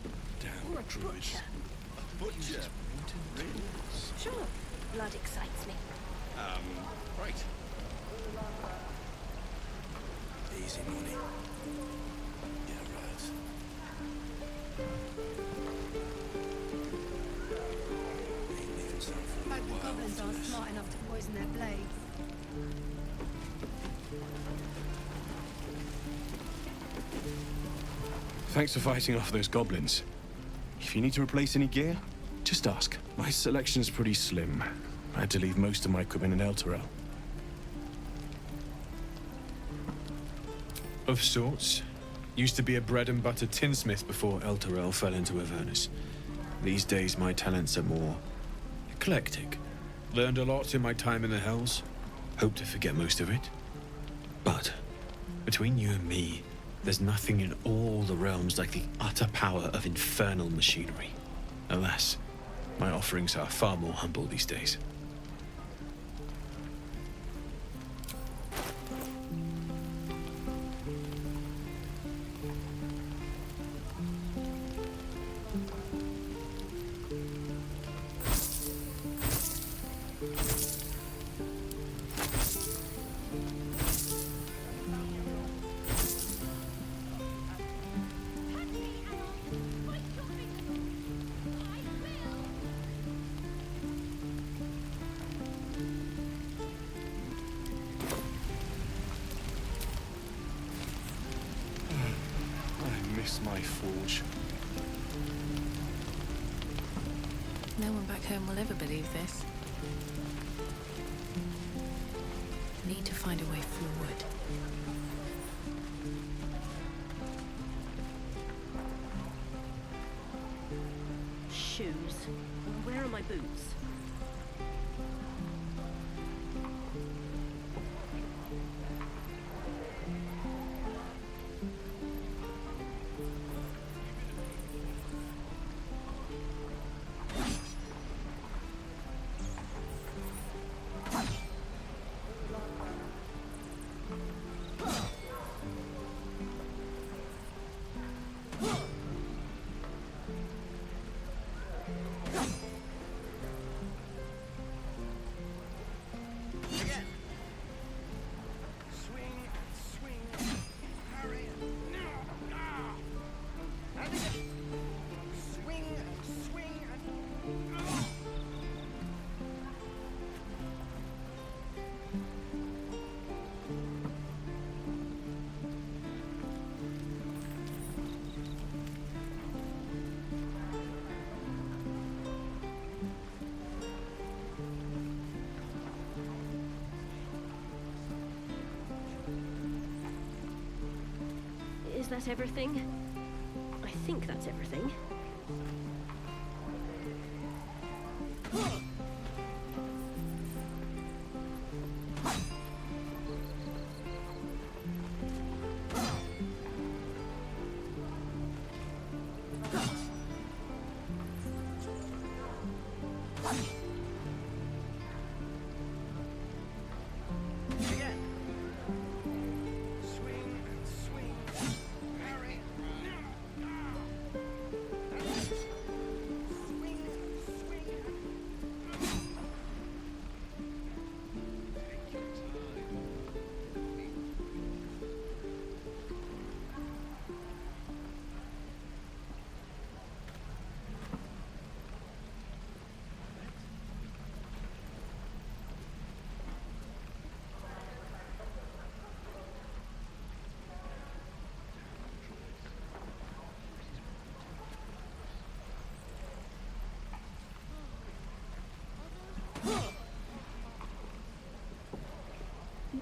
Damn or a butcher. A butcher? Sure. Blood excites me. Right. Easy money. Yeah, right. Ain't leaving some for Like the a while goblins after aren't this. smart enough to poison their blades. Thanks for fighting off those goblins. If you need to replace any gear, just ask. My selection's pretty slim. I had to leave most of my equipment in El Terrell. Of sorts. Used to be a bread and butter tinsmith before El Terrell fell into Avernus. These days my talents are more eclectic. Learned a lot in my time in the Hells. Hope to forget most of it. But between you and me, there's nothing in all the realms like the utter power of infernal machinery. Alas, my offerings are far more humble these days. My forge. No one back home will ever believe this. Need to find a way forward. Shoes. Where are my boots? Is that everything? I think that's everything.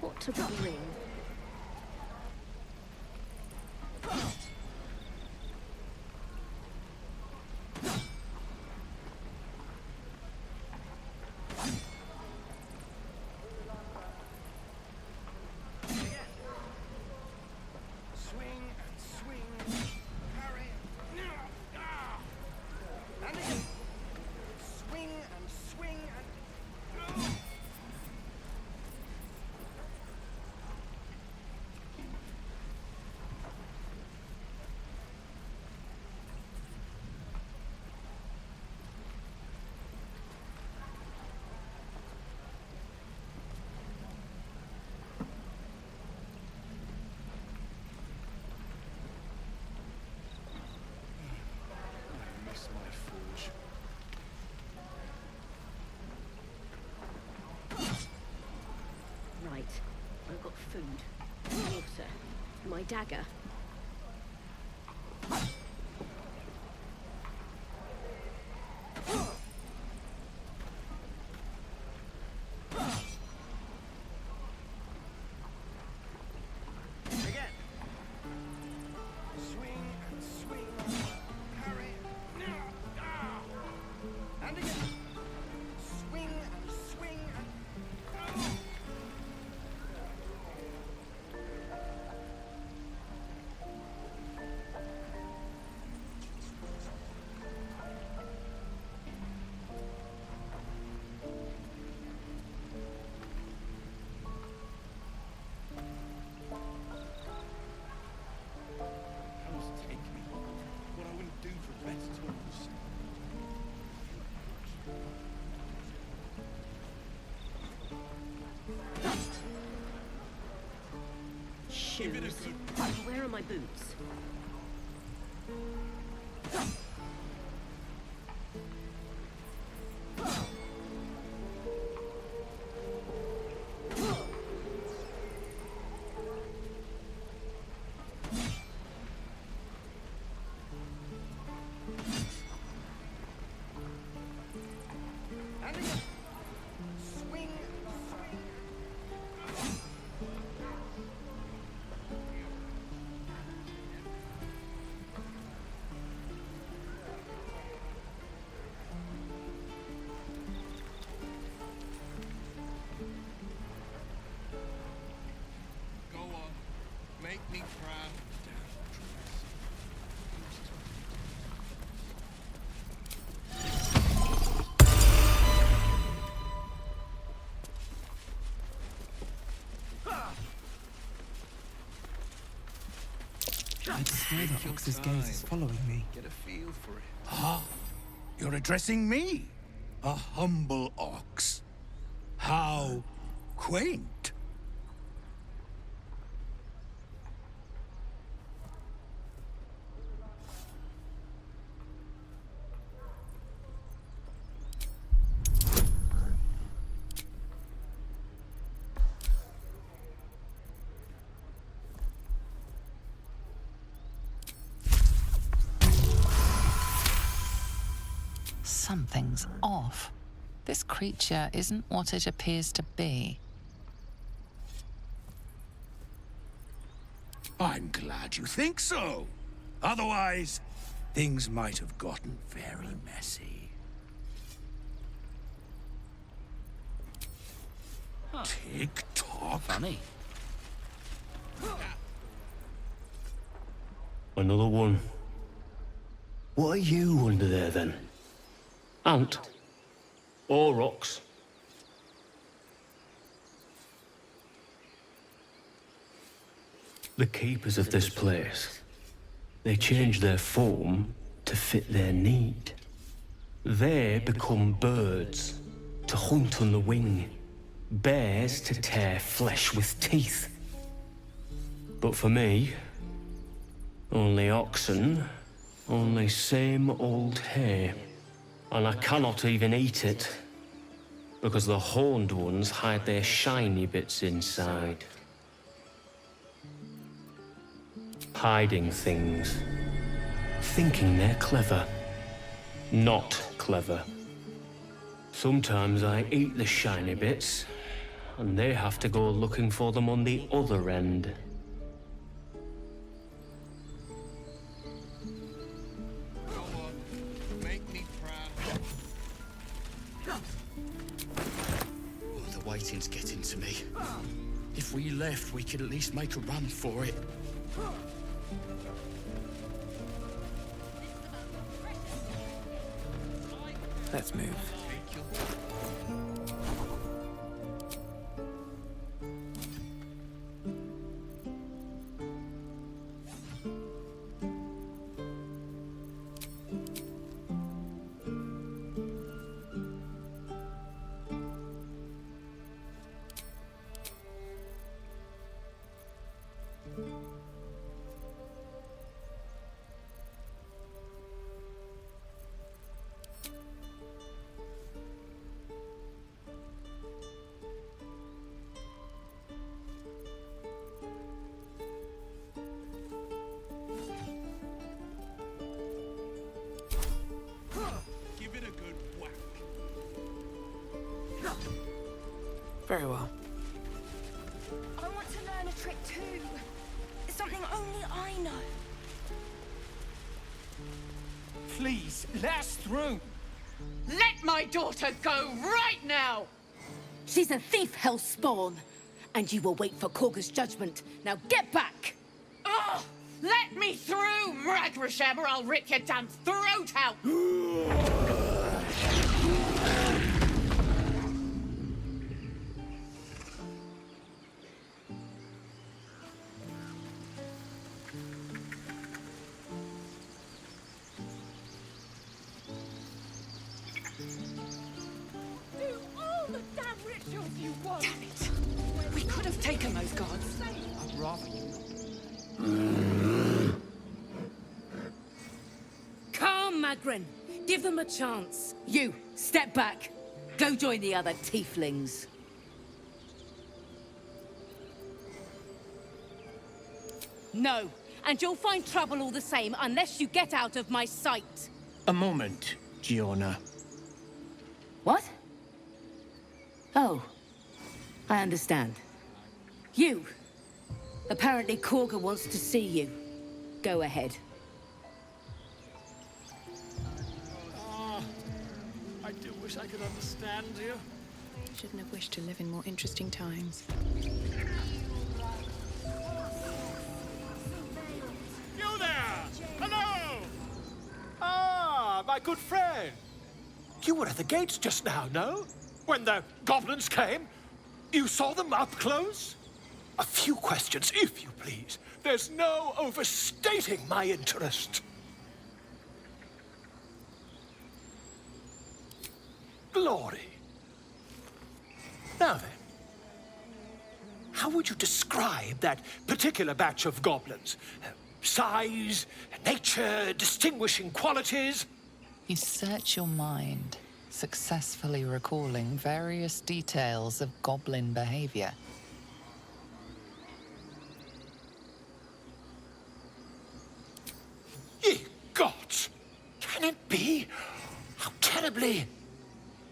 What to bring? Right, I've got food, water, my dagger. Shoes. Where are my boots? Make me proud. I swear the ox's gaze is following me. Get a feel for it. Ah, you're addressing me, a humble ox. How quaint. Something's off. This creature isn't what it appears to be. I'm glad you think so. Otherwise, things might have gotten very messy. Huh. Tick-tock. Funny. Another one. What are you under there, then? Ant? Or rocks. The keepers of this place, they change their form to fit their need. They become birds to hunt on the wing, bears to tear flesh with teeth. But for me, only oxen, only same old hay. And I cannot even eat it, because the horned ones hide their shiny bits inside. Hiding things. Thinking they're clever. Not clever. Sometimes I eat the shiny bits, and they have to go looking for them on the other end. The waiting's getting to me. If we left, we could at least make a run for it. Let's move. Very well. I want to learn a trick too. It's something only I know. Please, let us through. Let my daughter go right now! She's a thief, hellspawn. And you will wait for Korga's judgment. Now get back! Oh, let me through, Mragrasham, or I'll rip your damn throat out! Damn it! We could have taken those guards. I'd rather you. Calm, Magrin. Give them a chance. You, step back. Go join the other tieflings. No, and you'll find trouble all the same unless you get out of my sight. A moment, Giona. What? Oh, I understand. You. Apparently Korga wants to see you. Go ahead. I do wish I could understand you. Shouldn't have wished to live in more interesting times. You there! Hello! Ah, my good friend. You were at the gates just now, no? When the goblins came? You saw them up close? A few questions, if you please. There's no overstating my interest. Glory. Now then, how would you describe that particular batch of goblins? Size, nature, distinguishing qualities? You search your mind, successfully recalling various details of goblin behavior. Ye gods! Can it be? How terribly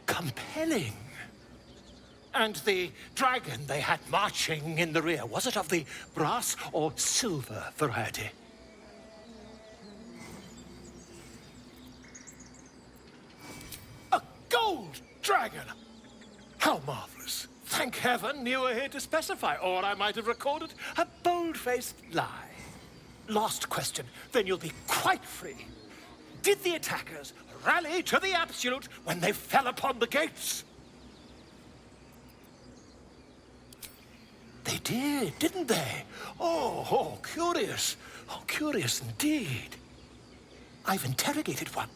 compelling. And the dragon they had marching in the rear, was it of the brass or silver variety? A gold dragon! How marvelous. Thank heaven you were here to specify, or I might have recorded a bold-faced lie. Last question, then you'll be quite free. Did the attackers rally to the Absolute when they fell upon the gates. They did, didn't they? Oh, curious. Oh, curious indeed. I've interrogated one,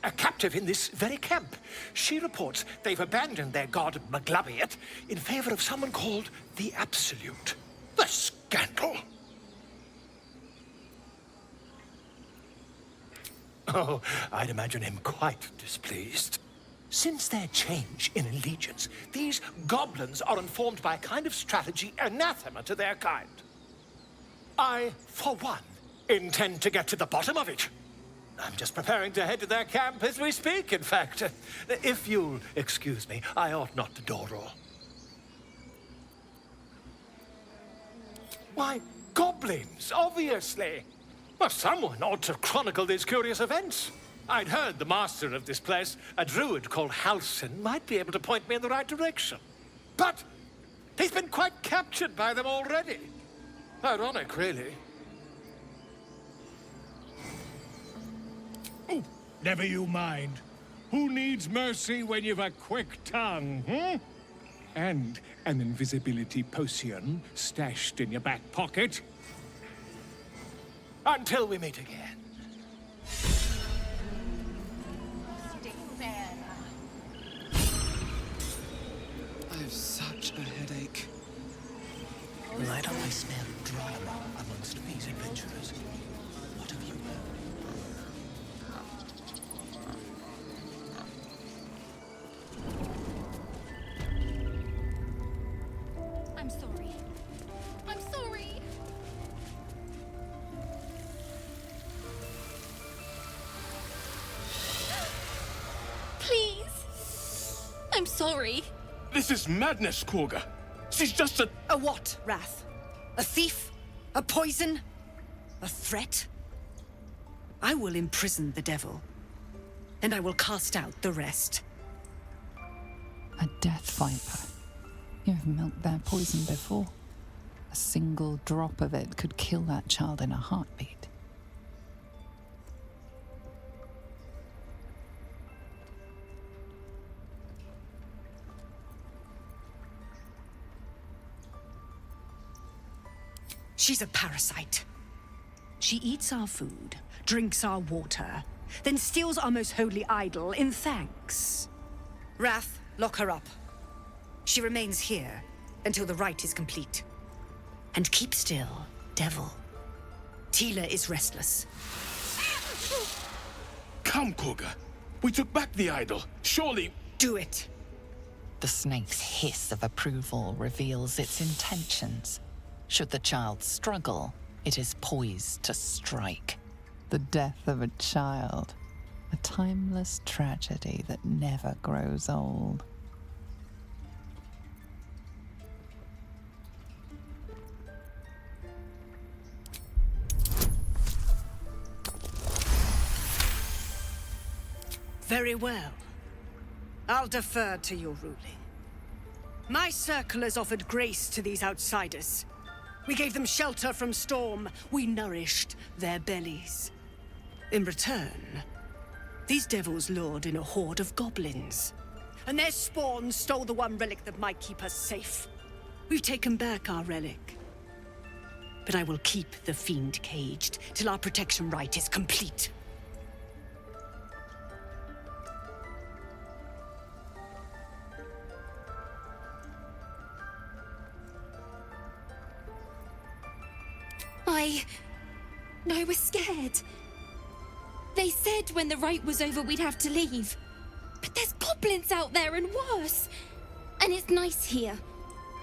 a captive in this very camp. She reports they've abandoned their god Maglabiat in favor of someone called the Absolute. The scandal! Oh, I'd imagine him quite displeased. Since their change in allegiance, these goblins are informed by a kind of strategy anathema to their kind. I, for one, intend to get to the bottom of it. I'm just preparing to head to their camp as we speak, in fact. If you'll excuse me, I ought not to dawdle. Why, goblins, obviously. Well, someone ought to chronicle these curious events. I'd heard the master of this place, a druid called Halsin, might be able to point me in the right direction. But he's been quite captured by them already. Ironic, really. Oh, never you mind. Who needs mercy when you've a quick tongue, hmm? And an invisibility potion stashed in your back pocket. Until we meet again. I have such a headache. Why don't I smell drama amongst these adventurers? What have you heard? I'm sorry. I'm sorry. Please. I'm sorry. This is madness, Korga. She's just a... A what, Wrath? A thief? A poison? A threat? I will imprison the devil, and I will cast out the rest. A death viper. You've milked their poison before. A single drop of it could kill that child in a heartbeat. She's a parasite. She eats our food, drinks our water, then steals our most holy idol in thanks. Wrath, lock her up. She remains here until the rite is complete. And keep still, devil. Tila is restless. Come, Korga. We took back the idol. Surely... Do it. The snake's hiss of approval reveals its intentions. Should the child struggle, it is poised to strike. The death of a child. A timeless tragedy that never grows old. Very well. I'll defer to your ruling. My circle has offered grace to these outsiders. We gave them shelter from storm. We nourished their bellies. In return, these devils lured in a horde of goblins. And their spawn stole the one relic that might keep us safe. We've taken back our relic. But I will keep the fiend caged till our protection rite is complete. I was scared. They said when the rite was over we'd have to leave. But there's goblins out there and worse. And it's nice here.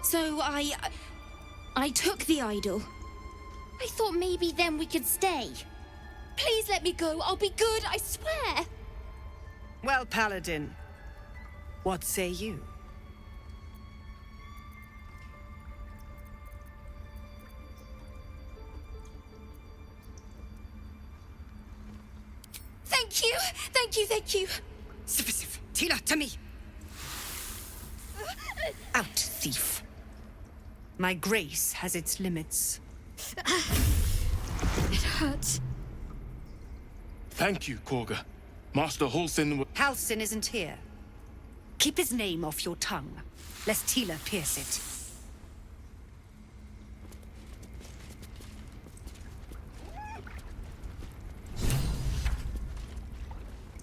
So I took the idol. I thought maybe then we could stay. Please let me go. I'll be good, I swear. Well, Paladin, what say you? Thank you! Thank you, thank you! Sif, Tila, to me! Out, thief. My grace has its limits. It hurts. Thank you, Korga. Master Halsin... Halsin isn't here. Keep his name off your tongue, lest Tila pierce it.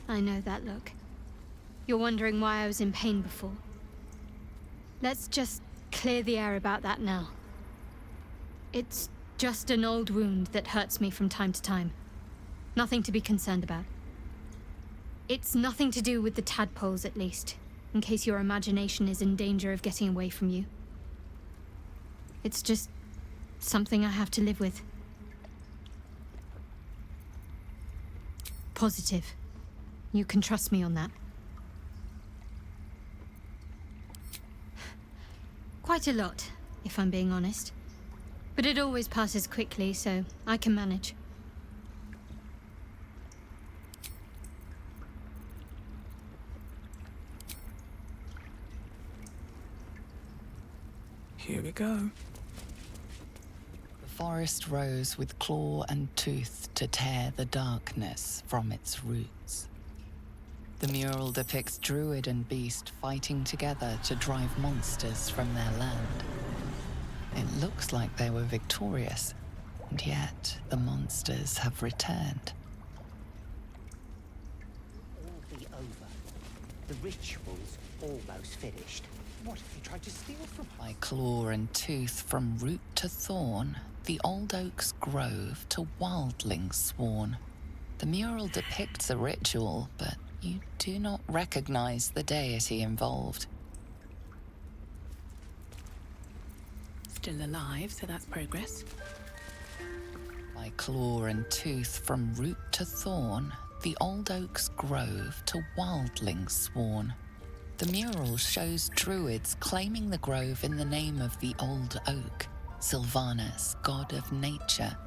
I know that look. You're wondering why I was in pain before. Let's just clear the air about that now. It's just an old wound that hurts me from time to time. Nothing to be concerned about. It's nothing to do with the tadpoles, at least, in case your imagination is in danger of getting away from you. It's just something I have to live with. Positive. You can trust me on that. Quite a lot, if I'm being honest. But it always passes quickly, so I can manage. Here we go. The forest rose with claw and tooth to tear the darkness from its roots. The mural depicts druid and beast fighting together to drive monsters from their land. It looks like they were victorious, and yet the monsters have returned. All be over. The ritual's almost finished. What if you tried to steal from us? By claw and tooth from root to thorn, the old oak's grove to wildlings sworn. The mural depicts a ritual, but you do not recognize the deity involved. Still alive, so that's progress. By claw and tooth from root to thorn, the old oak's grove to wildlings sworn. The mural shows druids claiming the grove in the name of the old oak, Sylvanus, god of nature.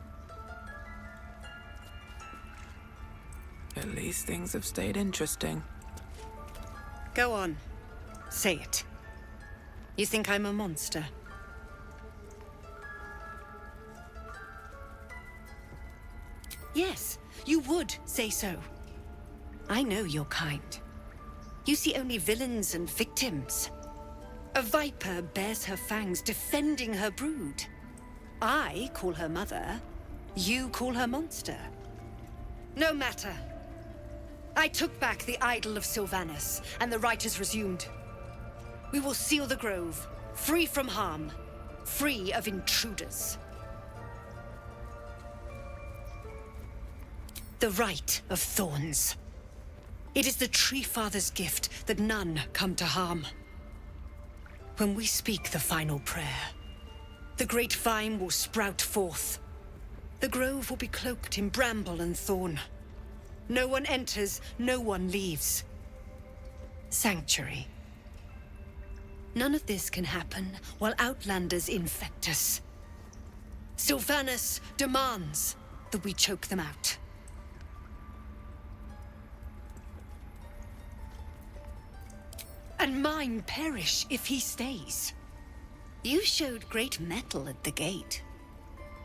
At least things have stayed interesting. Go on. Say it. You think I'm a monster? Yes, you would say so. I know your kind. You see only villains and victims. A viper bears her fangs defending her brood. I call her mother. You call her monster. No matter. I took back the idol of Sylvanus, and the rite is resumed. We will seal the grove, free from harm, free of intruders. The rite of thorns. It is the Tree Father's gift that none come to harm. When we speak the final prayer, the great vine will sprout forth. The grove will be cloaked in bramble and thorn. No one enters, no one leaves. Sanctuary. None of this can happen while Outlanders infect us. Sylvanus demands that we choke them out. And mine perish if he stays. You showed great mettle at the gate.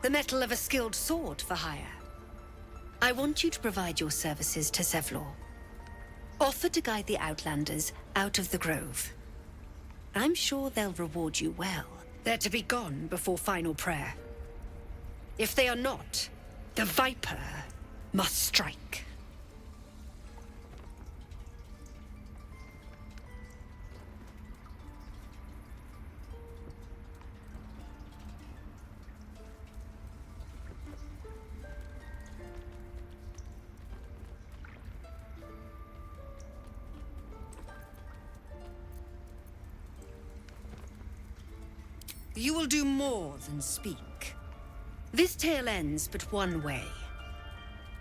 The mettle of a skilled sword for hire. I want you to provide your services to Zevlor. Offer to guide the Outlanders out of the grove. I'm sure they'll reward you well. They're to be gone before final prayer. If they are not, the Viper must strike. You will do more than speak. This tale ends but one way.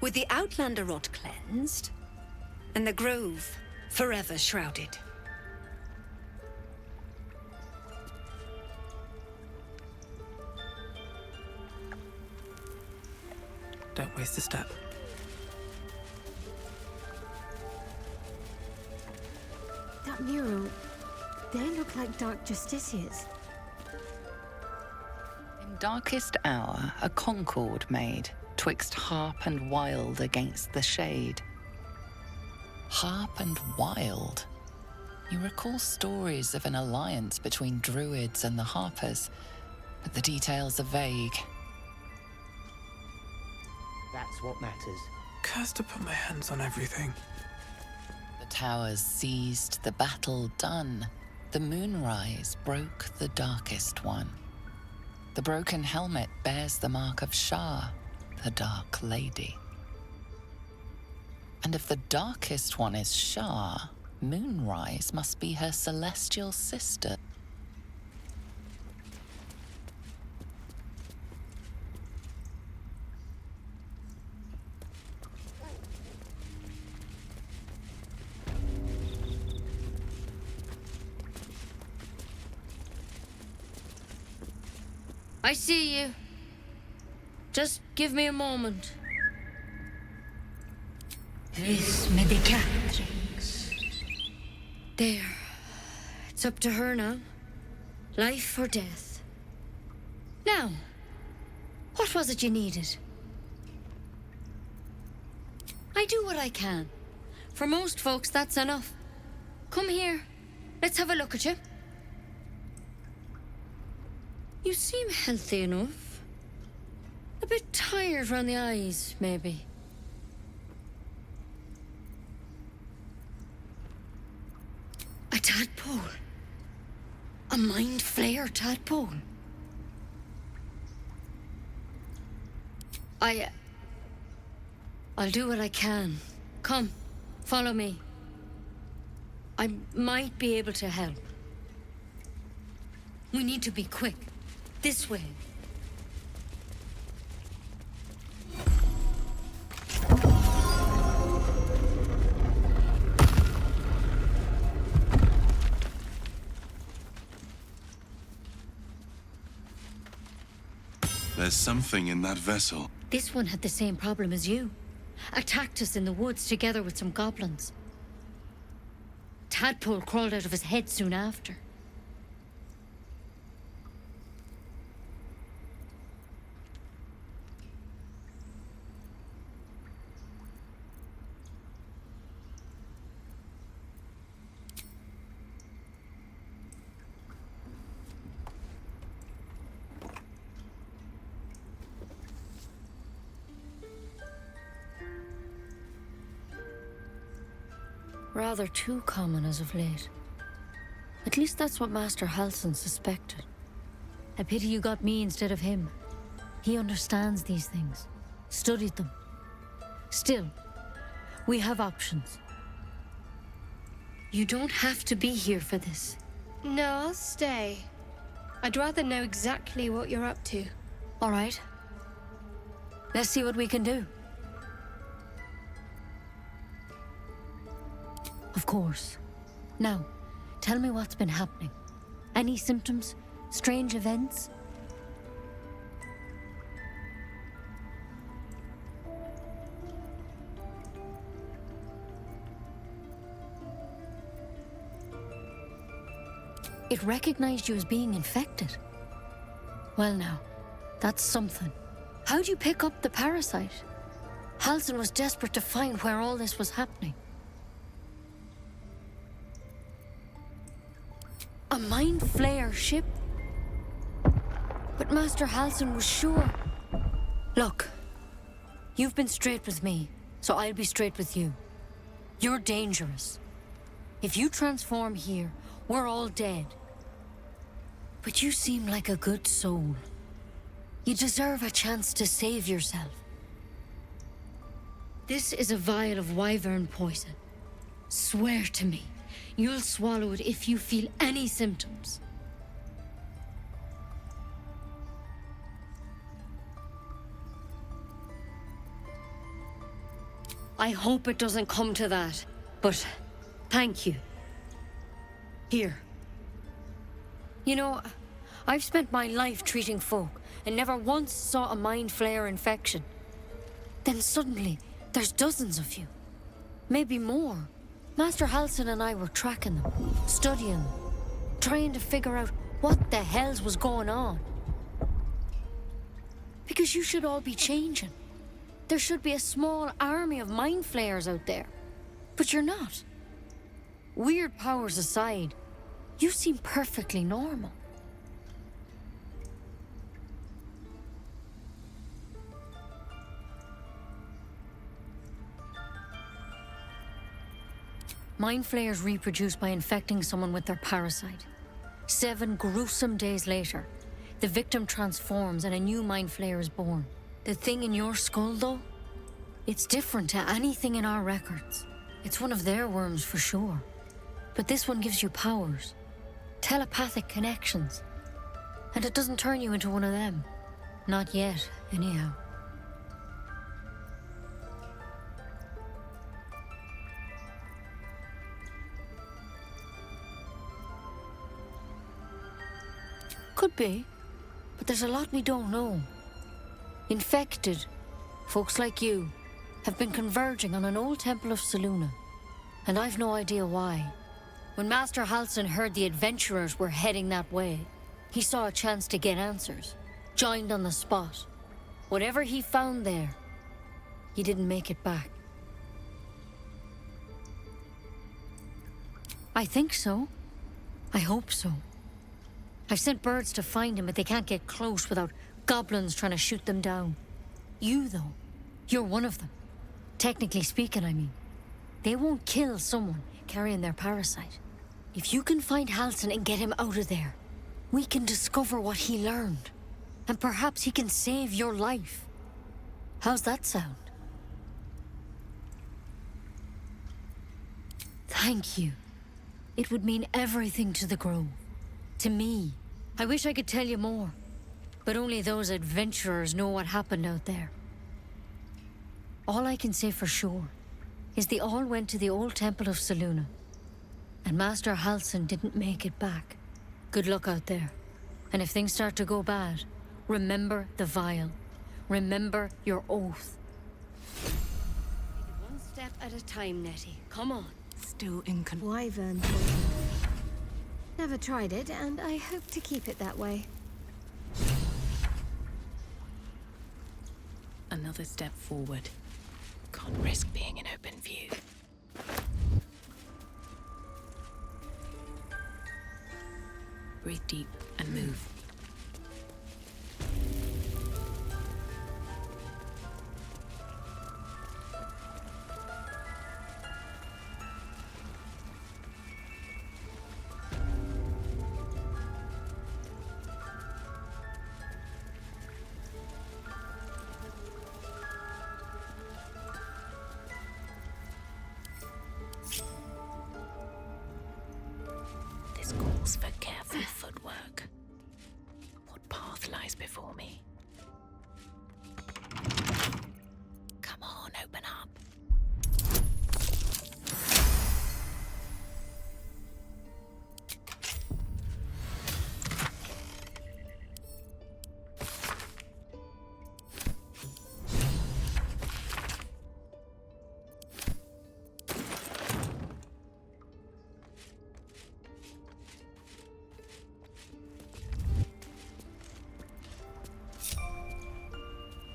With the Outlander rot cleansed, and the grove forever shrouded. Don't waste a step. That mural, they look like dark justiciars. In darkest hour, a concord made, twixt harp and wild against the shade. Harp and Wild. You recall stories of an alliance between druids and the Harpers, but the details are vague. That's what matters. Cursed to put my hands on everything. The towers seized, the battle done. The moonrise broke the darkest one. The broken helmet bears the mark of Shah, the Dark Lady. And if the darkest one is Shah, Moonrise must be her celestial sister. I see you. Just give me a moment. This medicatrix. There. It's up to her now. Life or death. Now, what was it you needed? I do what I can. For most folks, that's enough. Come here. Let's have a look at you. You seem healthy enough. A bit tired around the eyes, maybe. A tadpole. A mind flayer tadpole. I'll do what I can. Come, follow me. I might be able to help. We need to be quick. This way. There's something in that vessel. This one had the same problem as you. Attacked us in the woods together with some goblins. Tadpole crawled out of his head soon after. Rather too common as of late. At least that's what Master Halsin suspected. A pity you got me instead of him. He understands these things. Studied them. Still, we have options. You don't have to be here for this. No, I'll stay. I'd rather know exactly what you're up to. All right. Let's see what we can do. Of course. Now, tell me what's been happening. Any symptoms? Strange events? It recognized you as being infected. Well now, that's something. How'd you pick up the parasite? Halsin was desperate to find where all this was happening. A mind flayer ship? But Master Halsin was sure. Look, you've been straight with me, so I'll be straight with you. You're dangerous. If you transform here, we're all dead. But you seem like a good soul. You deserve a chance to save yourself. This is a vial of wyvern poison. Swear to me. You'll swallow it if you feel any symptoms. I hope it doesn't come to that, but thank you. Here. You know, I've spent my life treating folk and never once saw a mind flayer infection. Then suddenly, there's dozens of you. Maybe more. Master Halsin and I were tracking them, studying them, trying to figure out what the hells was going on. Because you should all be changing. There should be a small army of mind flayers out there. But you're not. Weird powers aside, you seem perfectly normal. Mind flayers reproduce by infecting someone with their parasite. 7 gruesome days later, the victim transforms and a new mind flayer is born. The thing in your skull, though, it's different to anything in our records. It's one of their worms for sure. But this one gives you powers, telepathic connections. And it doesn't turn you into one of them. Not yet, anyhow. Could be, but there's a lot we don't know. Infected, folks like you, have been converging on an old temple of Selûne, and I've no idea why. When Master Halsin heard the adventurers were heading that way, he saw a chance to get answers, joined on the spot. Whatever he found there, he didn't make it back. I think so. I hope so. I've sent birds to find him, but they can't get close without goblins trying to shoot them down. You, though, you're one of them. Technically speaking, I mean. They won't kill someone carrying their parasite. If you can find Halsin and get him out of there, we can discover what he learned. And perhaps he can save your life. How's that sound? Thank you. It would mean everything to the Grove. To me. I wish I could tell you more, but only those adventurers know what happened out there. All I can say for sure is they all went to the old temple of Selûne, and Master Halsin didn't make it back. Good luck out there. And if things start to go bad, remember the vial. Remember your oath. One step at a time, Nettie. Come on. Still in Wyvern. Never tried it, and I hope to keep it that way. Another step forward. Can't risk being in open view. Breathe deep and move. This calls for careful footwork. What path lies before me? Come on, open up.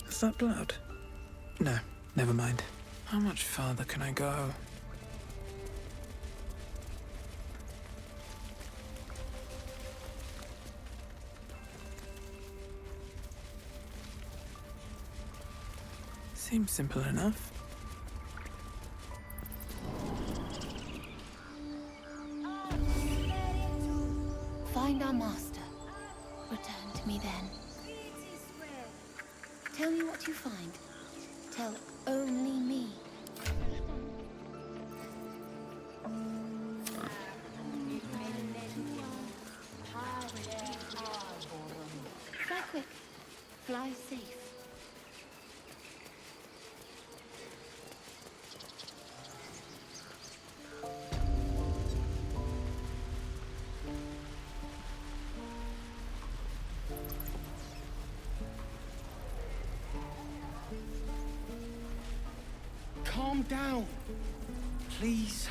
Is that blood? No, never mind. How much farther can I go? Seems simple enough. Find our master. Return to me then. Tell me what you find. Tell only me. Fly quick. Fly safe. Calm down. Please.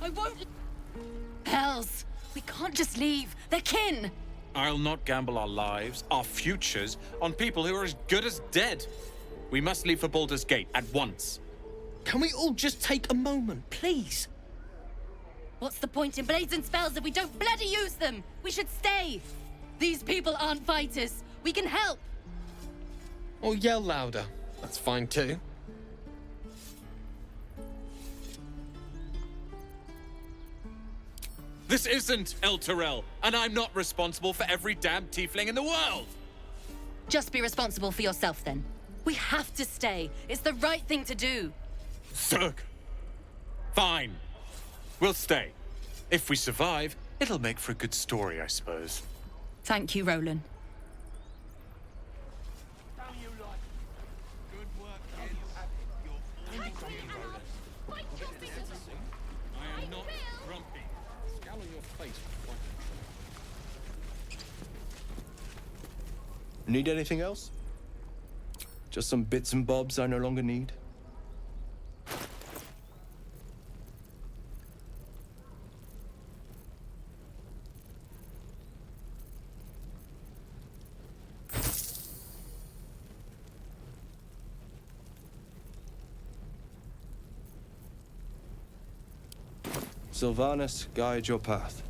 I won't. Hells! We can't just leave. They're kin! I'll not gamble our lives, our futures, on people who are as good as dead. We must leave for Baldur's Gate at once. Can we all just take a moment, please? What's the point in blades and spells if we don't bloody use them? We should stay. These people aren't fighters. We can help. Or yell louder. That's fine too. This isn't Elturel, and I'm not responsible for every damn tiefling in the world! Just be responsible for yourself then. We have to stay. It's the right thing to do. Zerg. Fine. We'll stay. If we survive, it'll make for a good story, I suppose. Thank you, Roland. I am not grumpy. Scowl on your face. Need anything else? Just some bits and bobs I no longer need? Sylvanas, guide your path.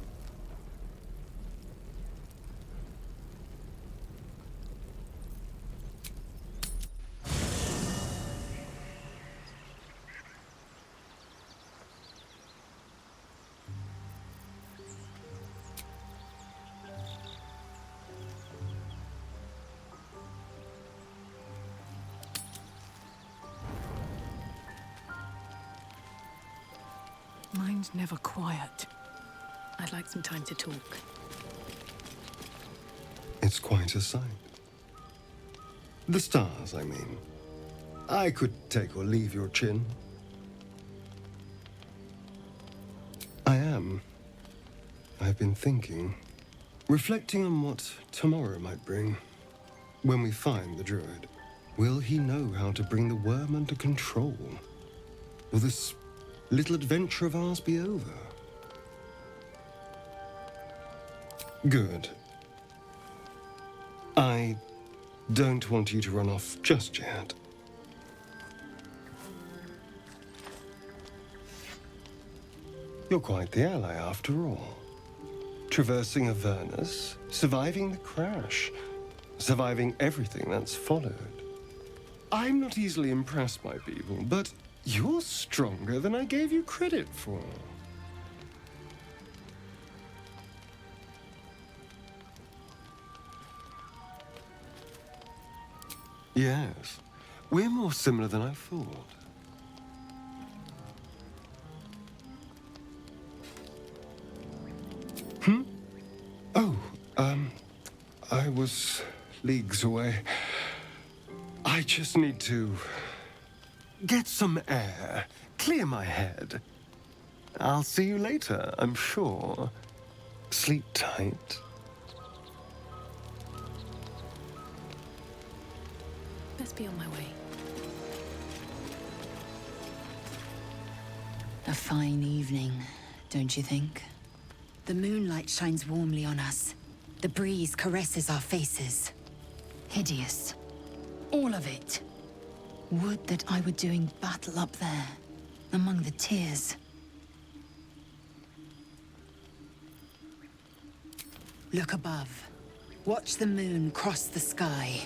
Mine's never quiet. I'd like some time to talk. It's quite a sight. The stars, I mean. I could take or leave your chin. I am. I've been thinking, reflecting on what tomorrow might bring. When we find the druid, will he know how to bring the worm under control? Will this little adventure of ours be over? Good. I don't want you to run off just yet. You're quite the ally after all. Traversing Avernus, surviving the crash, surviving everything that's followed. I'm not easily impressed by people, but you're stronger than I gave you credit for. Yes, we're more similar than I thought. Oh, I was leagues away. I just need to get some air, clear my head. I'll see you later, I'm sure. Sleep tight. Best be on my way. A fine evening, don't you think? The moonlight shines warmly on us. The breeze caresses our faces. Hideous. All of it. Would that I were doing battle up there, among the tears. Look above. Watch the moon cross the sky.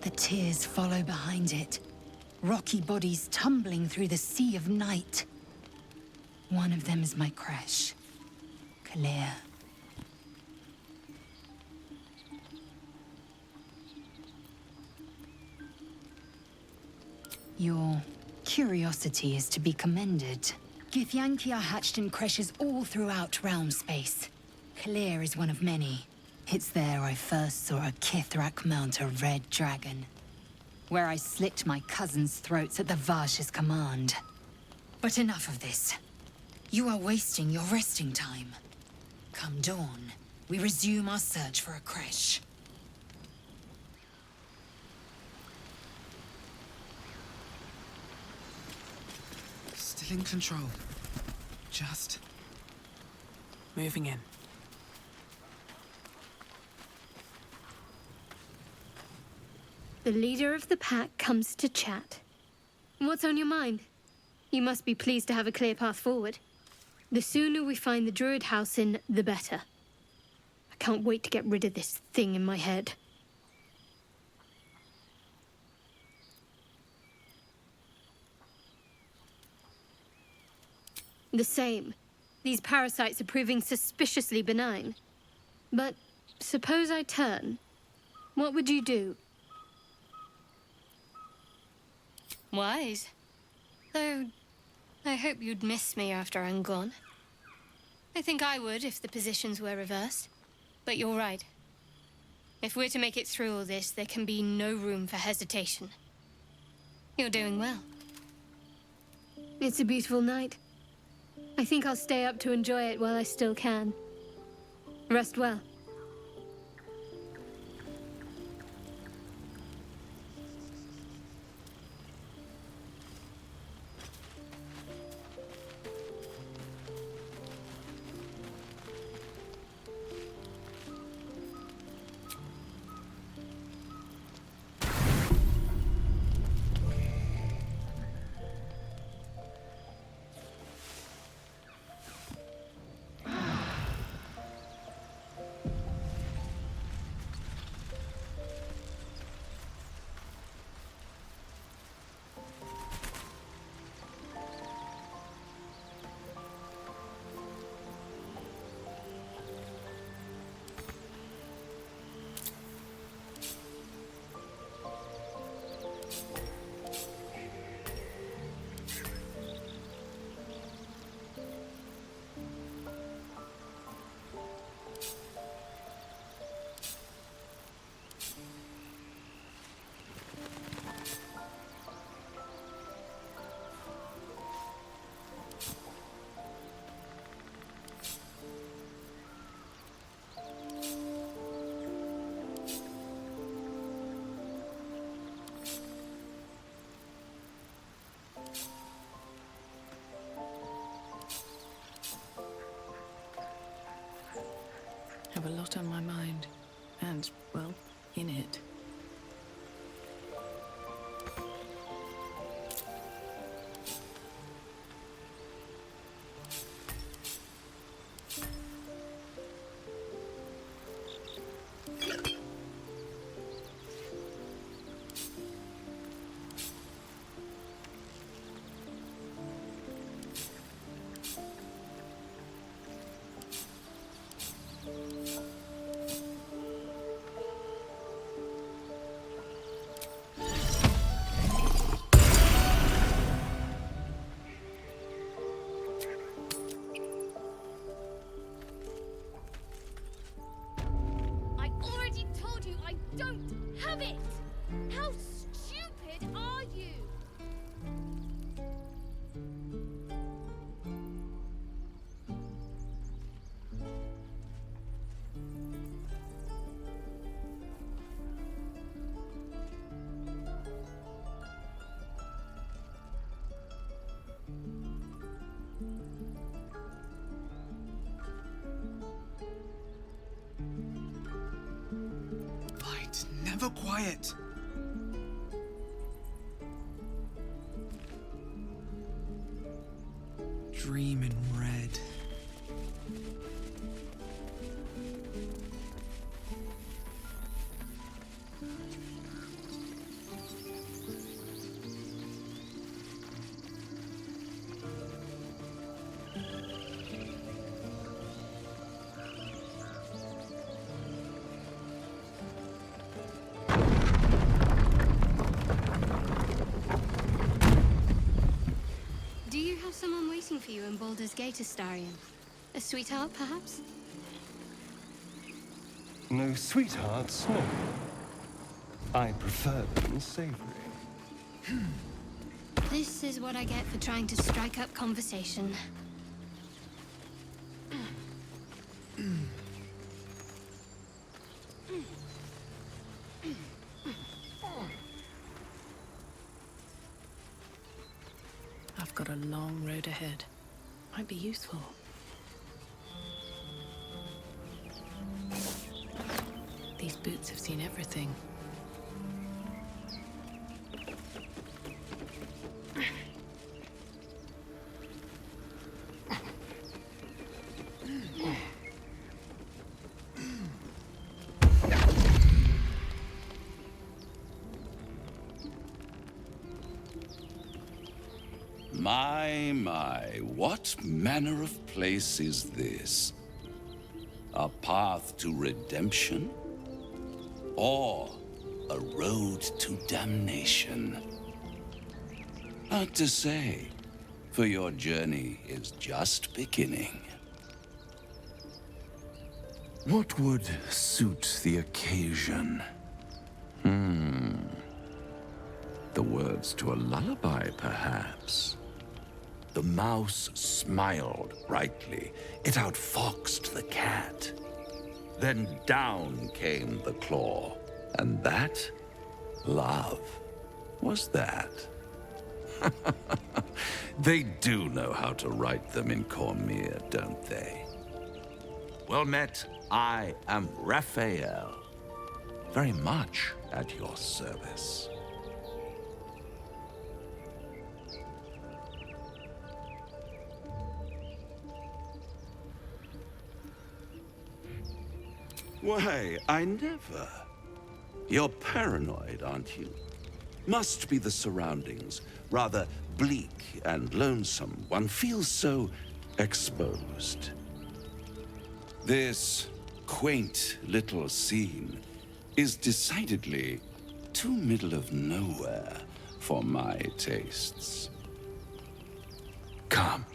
The tears follow behind it. Rocky bodies tumbling through the sea of night. One of them is my crash. Clear. Your curiosity is to be commended. Githyanki are hatched in creches all throughout realm space. Clear is one of many. It's there I first saw a Kithrak mount a red dragon. Where I slit my cousins' throats at the Vash's command. But enough of this. You are wasting your resting time. Come dawn, we resume our search for a creche. Still in control. Just moving in. The leader of the pack comes to chat. What's on your mind? You must be pleased to have a clear path forward. The sooner we find the Druid house in, the better. I can't wait to get rid of this thing in my head. The same. These parasites are proving suspiciously benign. But suppose I turn. What would you do? Wise. Though, I hope you'd miss me after I'm gone. I think I would if the positions were reversed. But you're right. If we're to make it through all this, there can be no room for hesitation. You're doing well. It's a beautiful night. I think I'll stay up to enjoy it while I still can. Rest well. I have a lot on my mind, and, well, in it. Never quiet. Dream in red. Someone waiting for you in Baldur's Gate, Astarion. A sweetheart, perhaps? No sweethearts, no. I prefer them savory. This is what I get for trying to strike up conversation. I've got a long road ahead. Might be useful. These boots have seen everything. My, what manner of place is this? A path to redemption? Or a road to damnation? Hard to say, for your journey is just beginning. What would suit the occasion? The words to a lullaby, perhaps. The mouse smiled brightly. It outfoxed the cat. Then down came the claw. And that, love, was that. They do know how to write them in Cormier, don't they? Well met, I am Raphael. Very much at your service. Why, I never. You're paranoid, aren't you? Must be the surroundings. Rather bleak and lonesome. One feels so exposed. This quaint little scene is decidedly too middle of nowhere for my tastes. Come.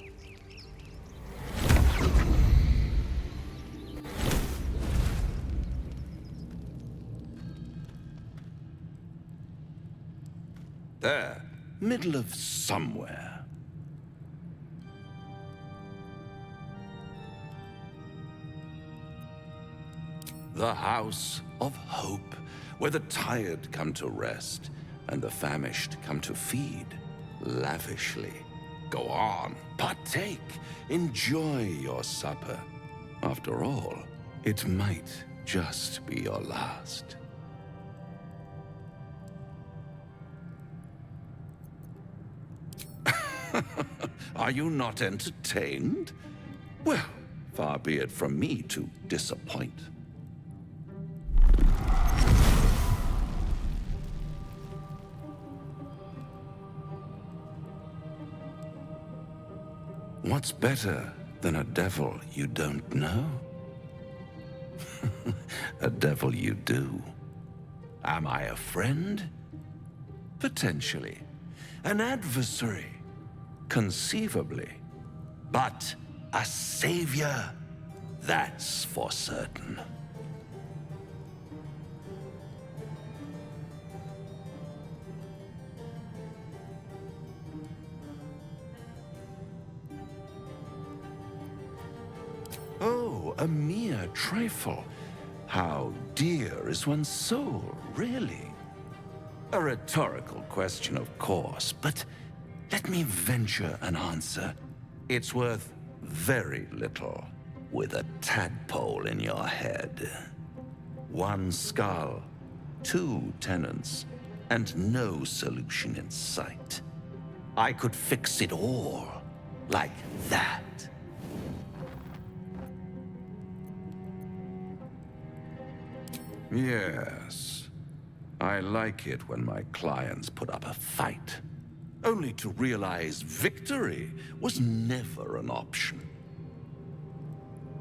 There, middle of somewhere. The House of Hope, where the tired come to rest and the famished come to feed lavishly. Go on, partake, enjoy your supper. After all, it might just be your last. Are you not entertained? Well, far be it from me to disappoint. What's better than a devil you don't know? A devil you do. Am I a friend? Potentially. An adversary? Conceivably. But a savior? That's for certain. Oh, a mere trifle. How dear is one's soul, really? A rhetorical question, of course, but let me venture an answer. It's worth very little with a tadpole in your head. One skull, two tenants, and no solution in sight. I could fix it all like that. Yes, I like it when my clients put up a fight, only to realize victory was never an option.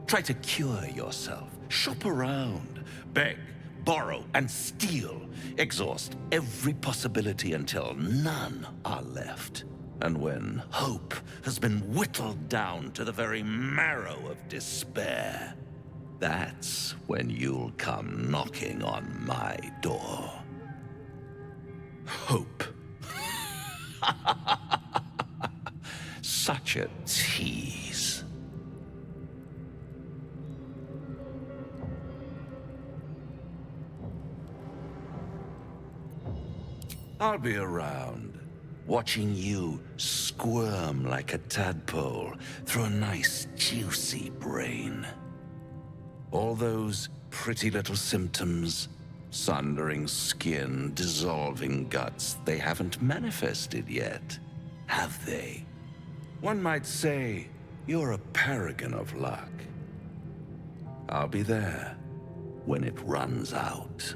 Try to cure yourself, shop around, beg, borrow, and steal. Exhaust every possibility until none are left. And when hope has been whittled down to the very marrow of despair, that's when you'll come knocking on my door. Hope. Such a tease. I'll be around, watching you squirm like a tadpole through a nice, juicy brain. All those pretty little symptoms, sundering skin, dissolving guts, they haven't manifested yet, have they? One might say you're a paragon of luck. I'll be there when it runs out.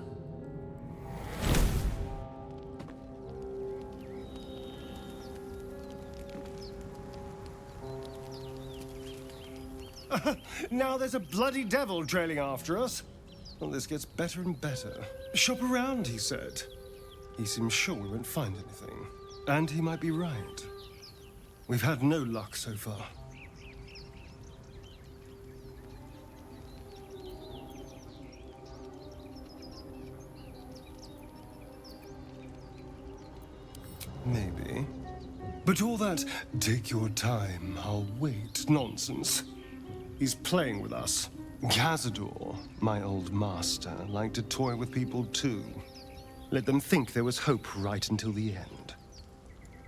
Now there's a bloody devil trailing after us. Well, this gets better and better. Shop around, he said. He seems sure we won't find anything. And he might be right. We've had no luck so far. Maybe. But all that, take your time, I'll wait nonsense. He's playing with us. Cazador, my old master, liked to toy with people too. Let them think there was hope right until the end.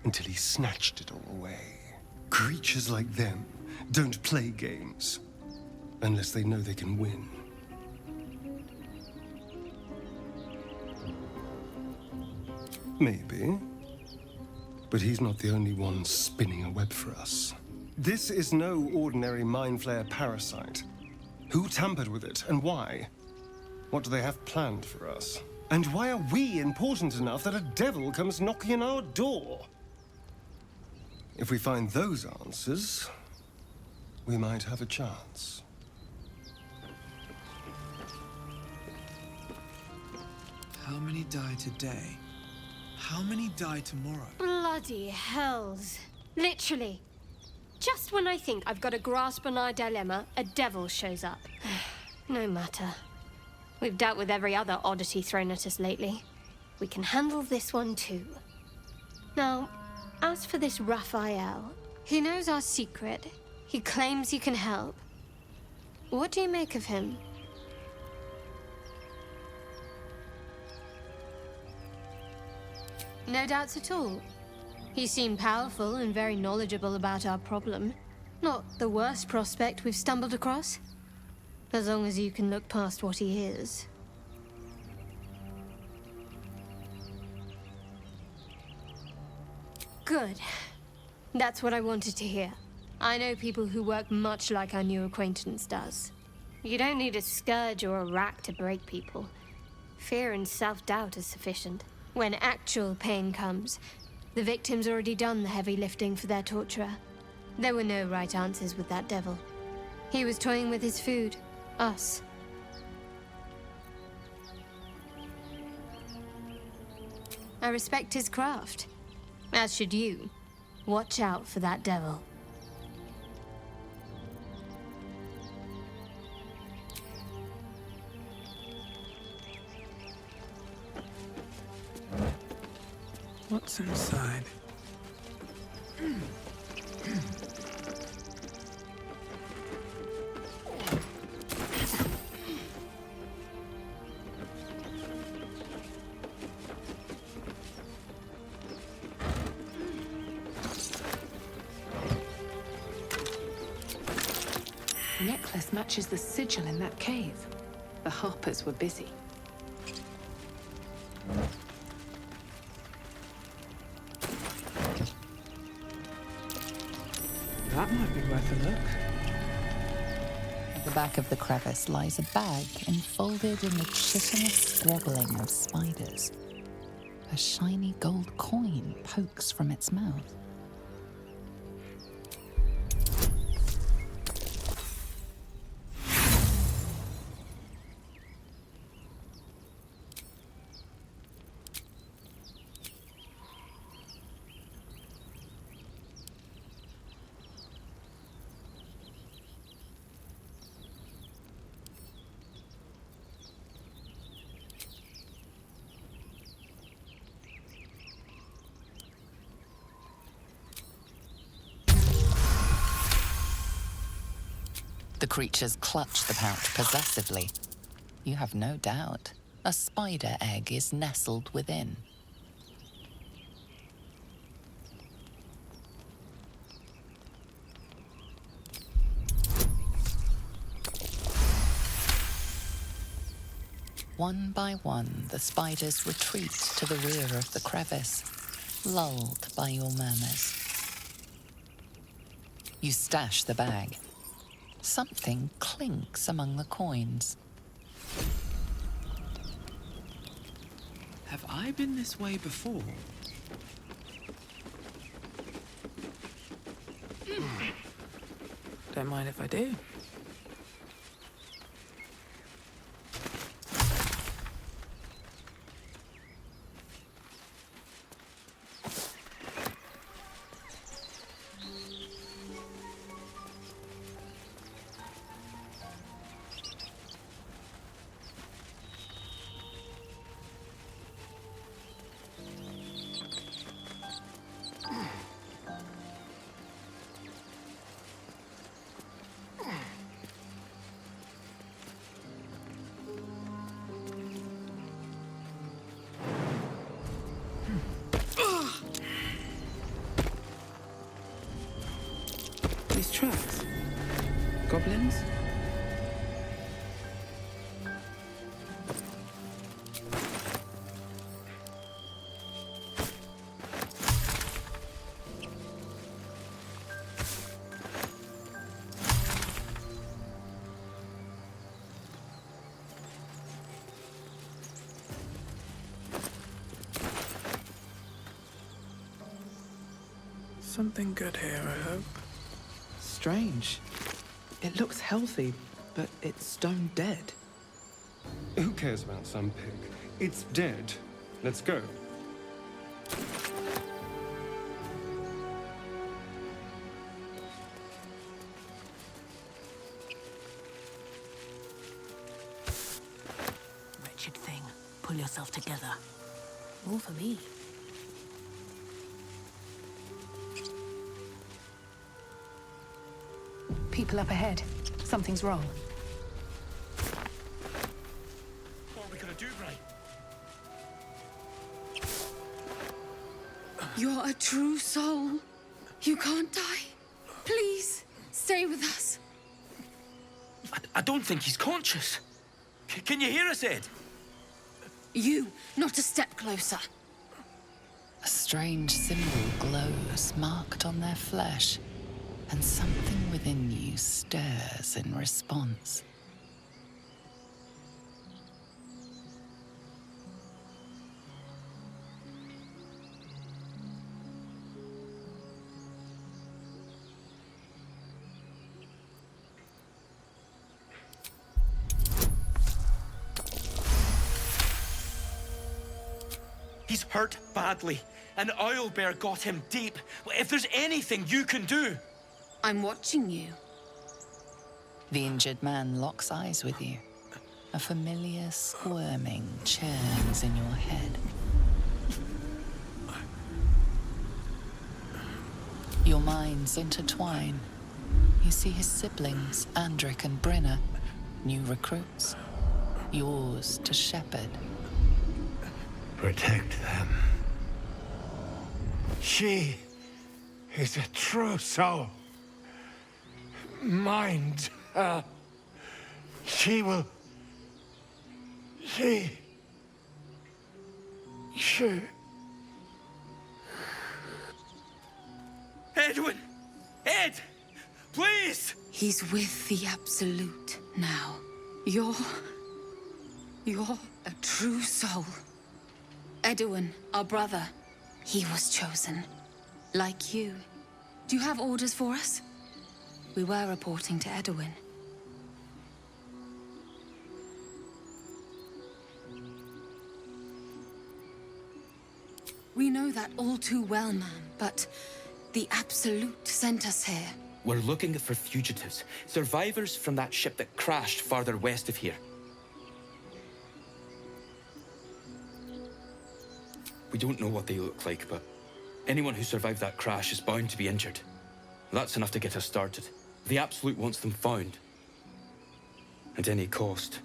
Until he snatched it all away. Creatures like them don't play games. Unless they know they can win. Maybe. But he's not the only one spinning a web for us. This is no ordinary mind flayer parasite. Who tampered with it, and why? What do they have planned for us? And why are we important enough that a devil comes knocking on our door? If we find those answers, we might have a chance. How many die today? How many die tomorrow? Bloody hells. Literally. Just when I think I've got a grasp on our dilemma, a devil shows up. No matter. We've dealt with every other oddity thrown at us lately. We can handle this one too. Now, as for this Raphael, he knows our secret. He claims he can help. What do you make of him? No doubts at all. He seemed powerful and very knowledgeable about our problem. Not the worst prospect we've stumbled across. As long as you can look past what he is. Good. That's what I wanted to hear. I know people who work much like our new acquaintance does. You don't need a scourge or a rack to break people. Fear and self-doubt is sufficient. When actual pain comes, the victim's already done the heavy lifting for their torturer. There were no right answers with that devil. He was toying with his food. Us. I respect his craft. As should you. Watch out for that devil. What's inside? The necklace matches the sigil in that cave. The Harpers were busy. That might be worth a look. At the back of the crevice lies a bag enfolded in the chitinous squabbling of spiders. A shiny gold coin pokes from its mouth. The creatures clutch the pouch possessively. You have no doubt. A spider egg is nestled within. One by one, the spiders retreat to the rear of the crevice, lulled by your murmurs. You stash the bag. Something clinks among the coins. Have I been this way before? Don't mind if I do. These tracks. Goblins? Something good here, I hope. Strange. It looks healthy, but it's stone dead. Who cares about some pig? It's dead. Let's go. Wretched thing. Pull yourself together. More for me. People up ahead. Something's wrong. What are we gonna do, Bray? You're a true soul. You can't die. Please, stay with us. I don't think he's conscious. Can you hear us, Ed? You, not a step closer. A strange symbol glows, marked on their flesh, and something within you stirs in response. He's hurt badly. An owlbear got him deep. If there's anything you can do... I'm watching you. The injured man locks eyes with you. A familiar squirming churns in your head. Your minds intertwine. You see his siblings, Andric and Brynna, new recruits, yours to shepherd. Protect them. She is a true soul. Mind her. She will... She... Edwin! Ed! Please! He's with the Absolute now. You're a true soul. Edwin, our brother, he was chosen. Like you. Do you have orders for us? We were reporting to Edwin. We know that all too well, ma'am, but the Absolute sent us here. We're looking for fugitives. Survivors from that ship that crashed farther west of here. We don't know what they look like, but anyone who survived that crash is bound to be injured. That's enough to get us started. The Absolute wants them found. At any cost.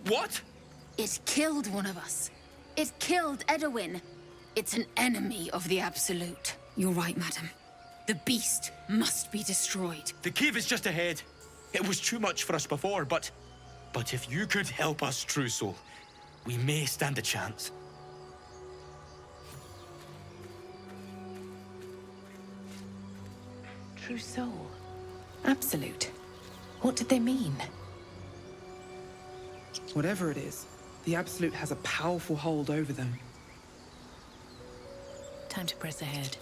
What? It killed one of us. It killed Edwin. It's an enemy of the Absolute. You're right, madam. The beast must be destroyed. The cave is just ahead. It was too much for us before, but if you could help us, True Soul, we may stand a chance. True soul. Absolute. What did they mean? Whatever it is, the Absolute has a powerful hold over them. Time to press ahead.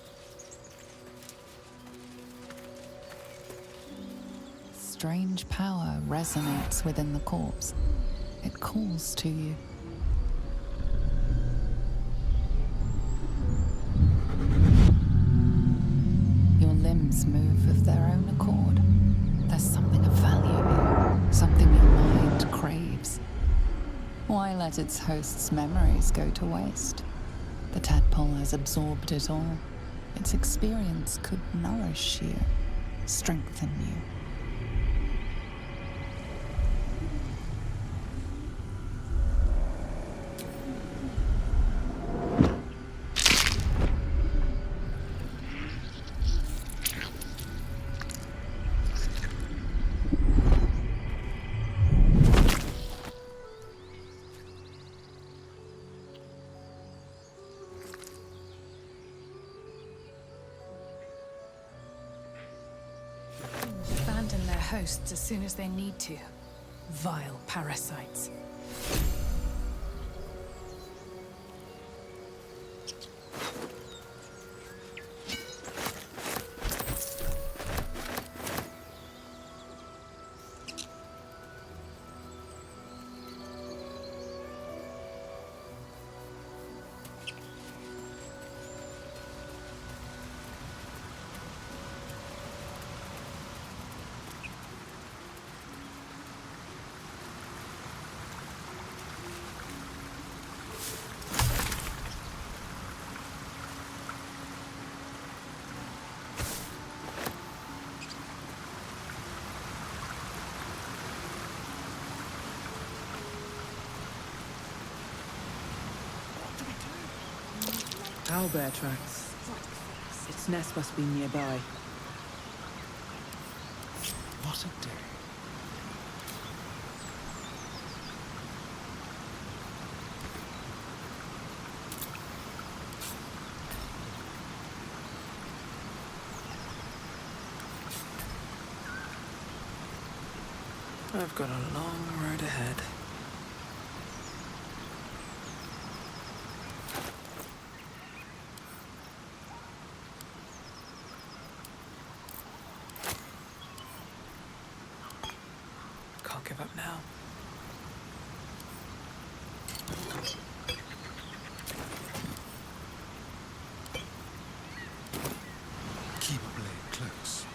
Strange power resonates within the corpse. It calls to you. Your limbs move of their own accord. There's something of value here, something your mind craves. Why let its host's memories go to waste? The tadpole has absorbed it all. Its experience could nourish you, strengthen you. Abandon their hosts as soon as they need to. Vile parasites. Owlbear tracks. Its nest must be nearby. What a day. I've got a long road ahead. Can't give up now. Keep blade close.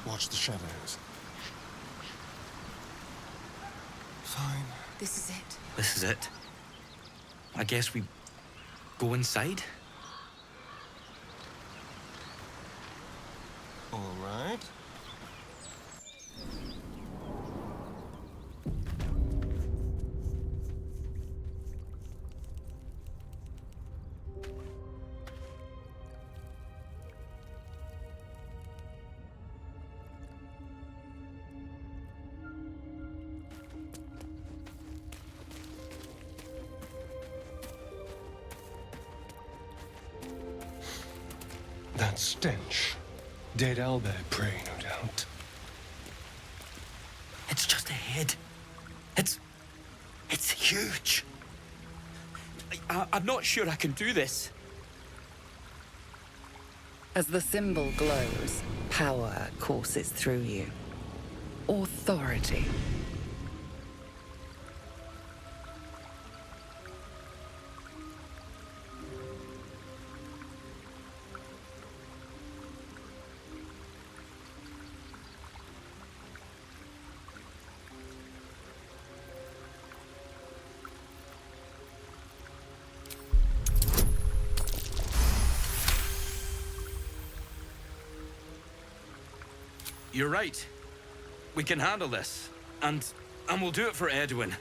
Watch the shadows. Fine. This is it. This is it. I guess we go inside? All right. That stench. Dead owlbear prey, no doubt. It's just ahead. It's huge. I'm not sure I can do this. As the symbol glows, power courses through you. Authority. You're right. We can handle this. And we'll do it for Edwin.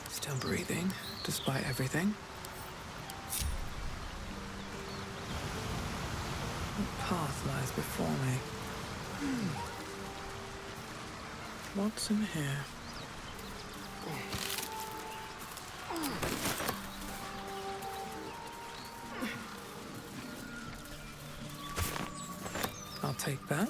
Still breathing, despite everything. What path lies before me? What's in here? I'll take that.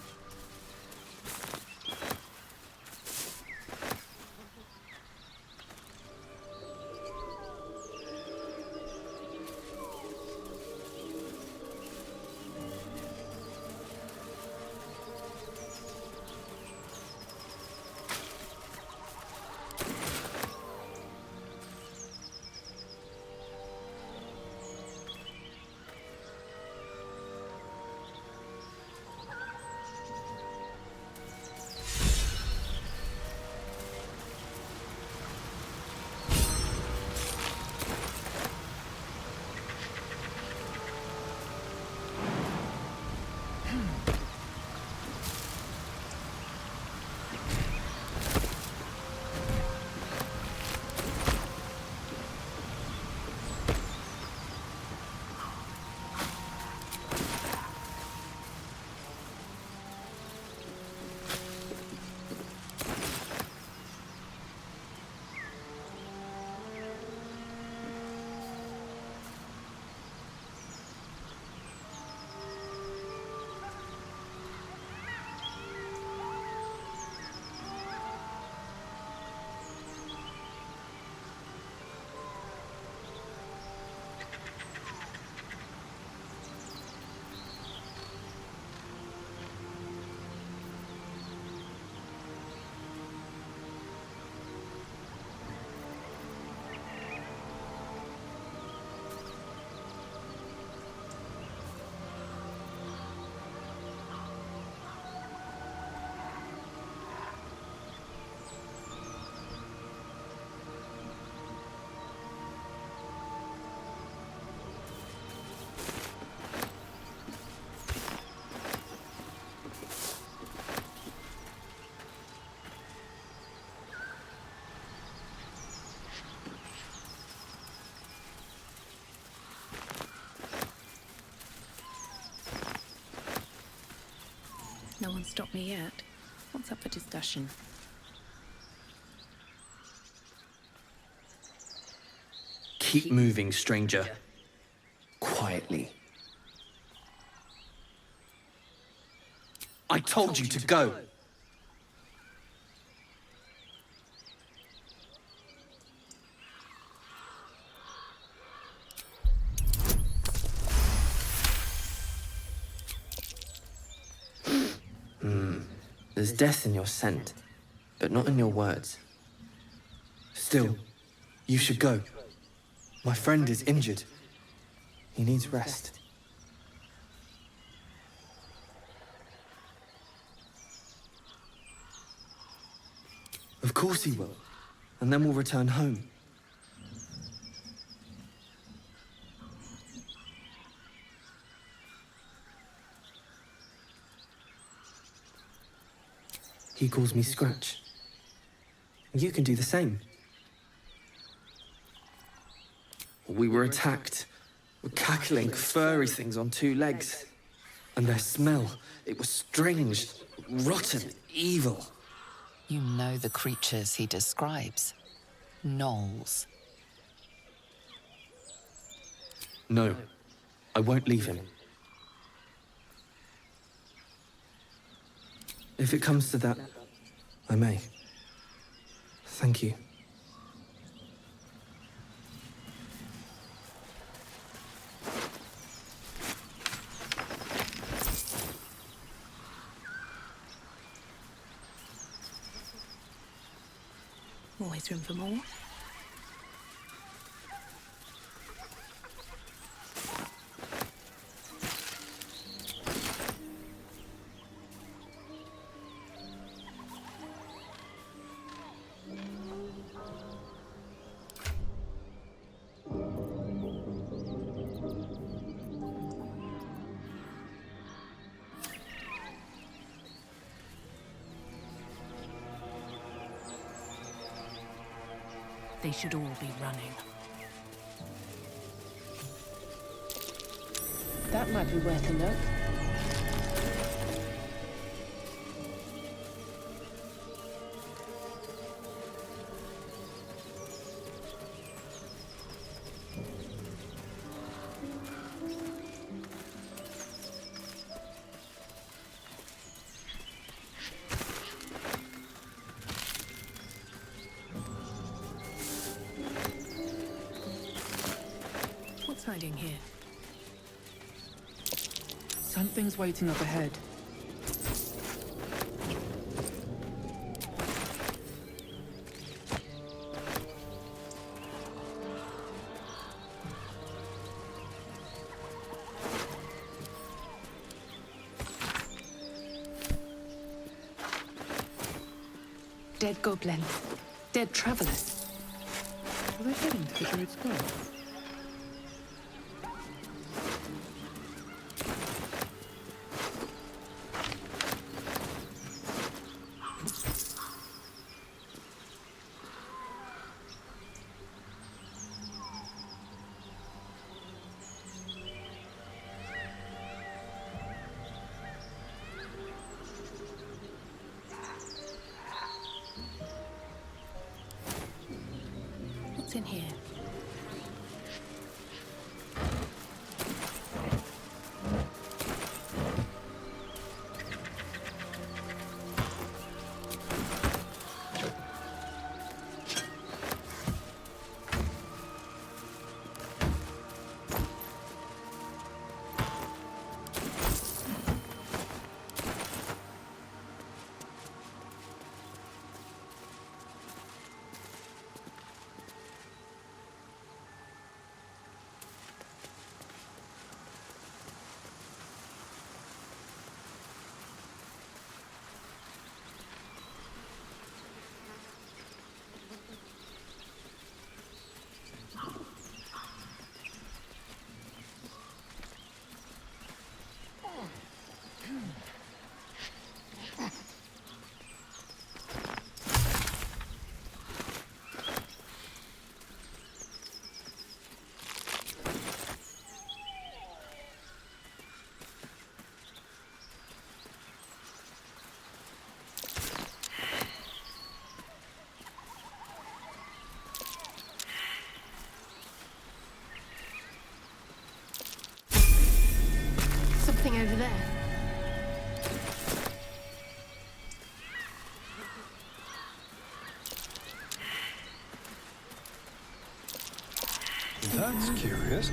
No one stopped me yet. What's up for discussion? Keep moving, stranger. Quietly. I told you to go. There's death in your scent, but not in your words. Still, you should go. My friend is injured. He needs rest. Of course he will. And then we'll return home. He calls me Scratch. You can do the same. We were attacked with cackling, furry things on 2 legs. And their smell, it was strange, rotten, evil. You know the creatures he describes. Gnolls. No, I won't leave him. If it comes to that, I may. Thank you. Always room for more. They should all be running. That might be worth a look. What's hiding here? Something's waiting up ahead. Dead goblins. Dead travelers. Are they heading to the Druid's Grove? What's in here? Something over there. That's curious.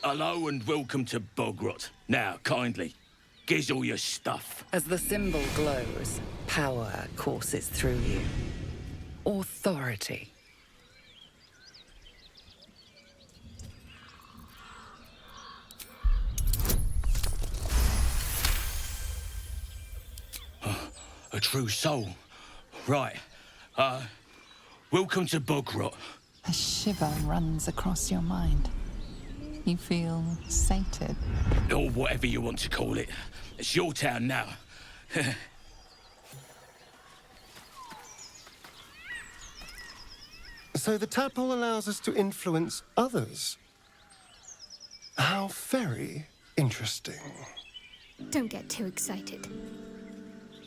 Hello and welcome to Bogrot. Now, kindly, gives all your stuff. As the symbol glows, power courses through you. Authority. A true soul. Right. Welcome to Bogrot. A shiver runs across your mind. You feel sated. Or whatever you want to call it. It's your town now. So the tadpole allows us to influence others. How very interesting. Don't get too excited.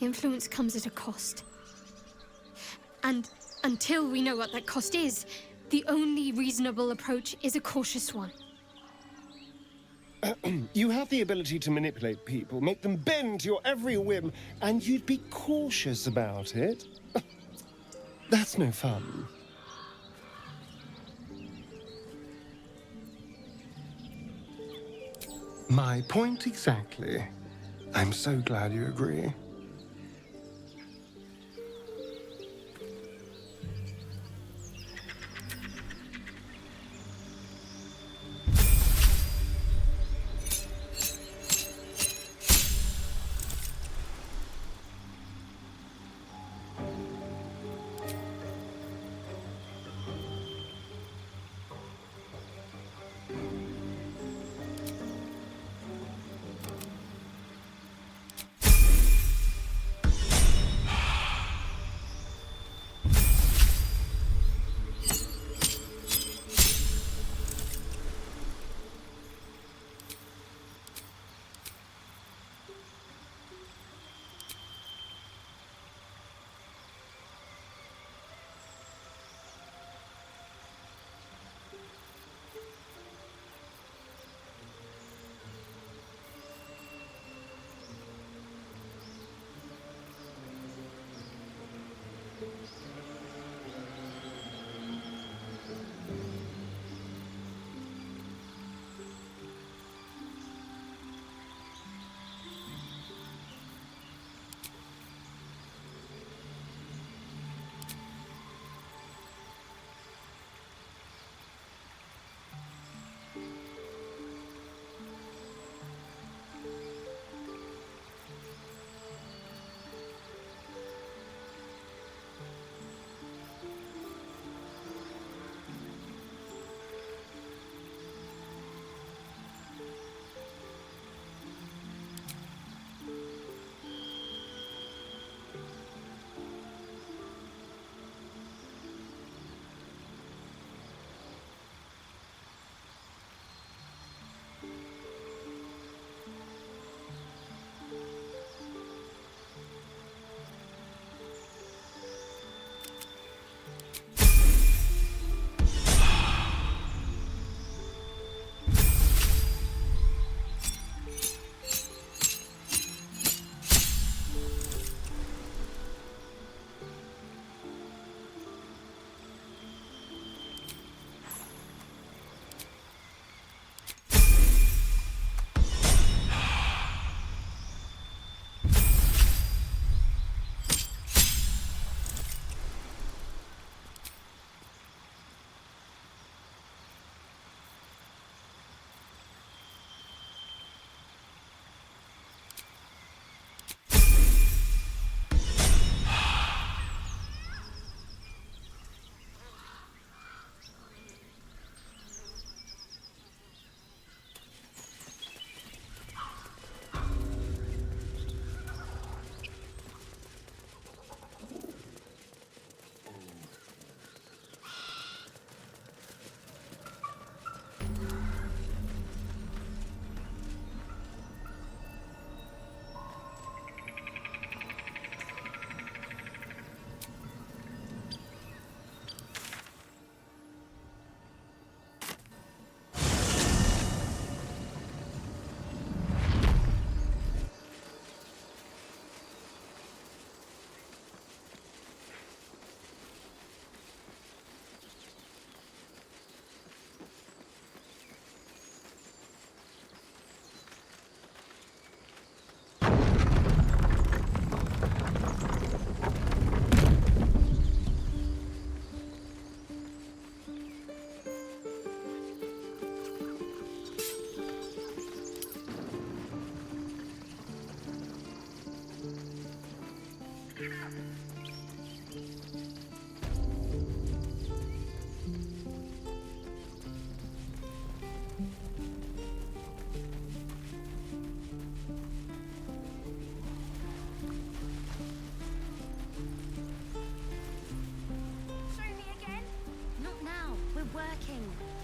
Influence comes at a cost. And until we know what that cost is, the only reasonable approach is a cautious one. You have the ability to manipulate people, make them bend to your every whim, and you'd be cautious about it. That's no fun. My point exactly. I'm so glad you agree.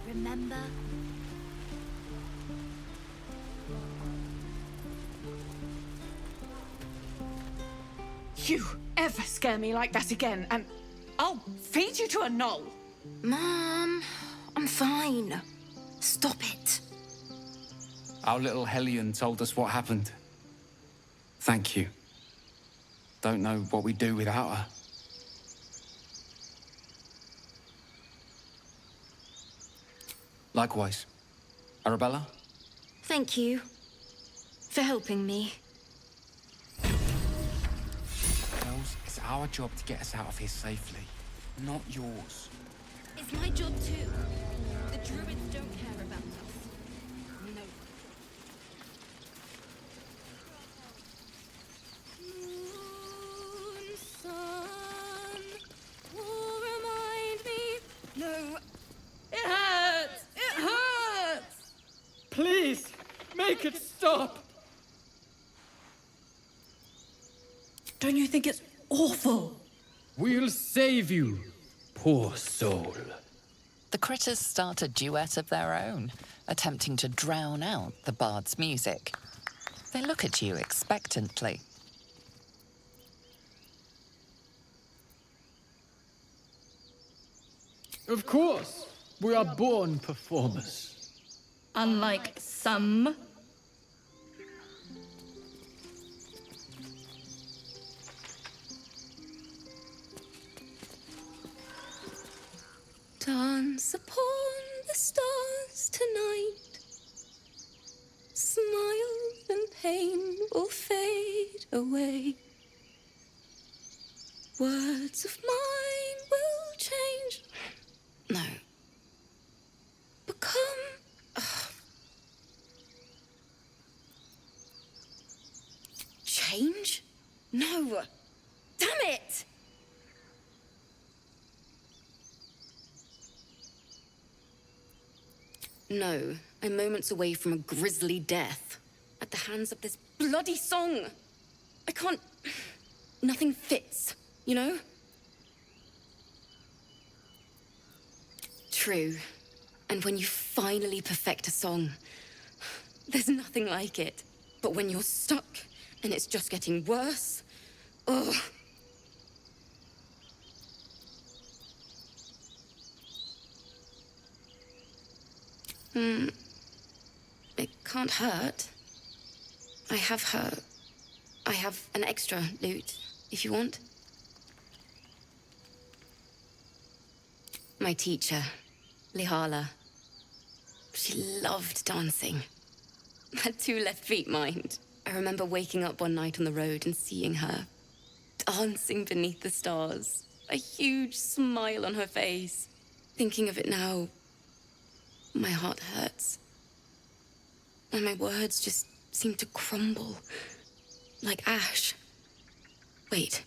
Remember? You ever scare me like that again, and I'll feed you to a knoll. Mom, I'm fine. Stop it. Our little Hellion told us what happened. Thank you. Don't know what we'd do without her. Likewise. Arabella? Thank you for helping me. Girls, it's our job to get us out of here safely, not yours. It's my job too. The druids don't care about us. No. Moon, sun, will remind me. No. It hurts! It hurts! Please, make it stop! Don't you think it's awful? We'll save you, poor soul. The critters start a duet of their own, attempting to drown out the bard's music. They look at you expectantly. Of course, we are born performers. Unlike some. Dance upon the stars tonight. Smile and pain will fade away. Words of mine will change. No. Become. Change? No. Damn it! No, I'm moments away from a grisly death. At the hands of this bloody song. I can't. Nothing fits, you know? True. And when you finally perfect a song, there's nothing like it. But when you're stuck and it's just getting worse, ugh. It can't hurt. I have an extra lute, if you want. My teacher, Lihala. She loved dancing. Had 2 left feet, mind. I remember waking up one night on the road and seeing her dancing beneath the stars, a huge smile on her face. Thinking of it now, my heart hurts. And my words just seem to crumble, like ash. Wait.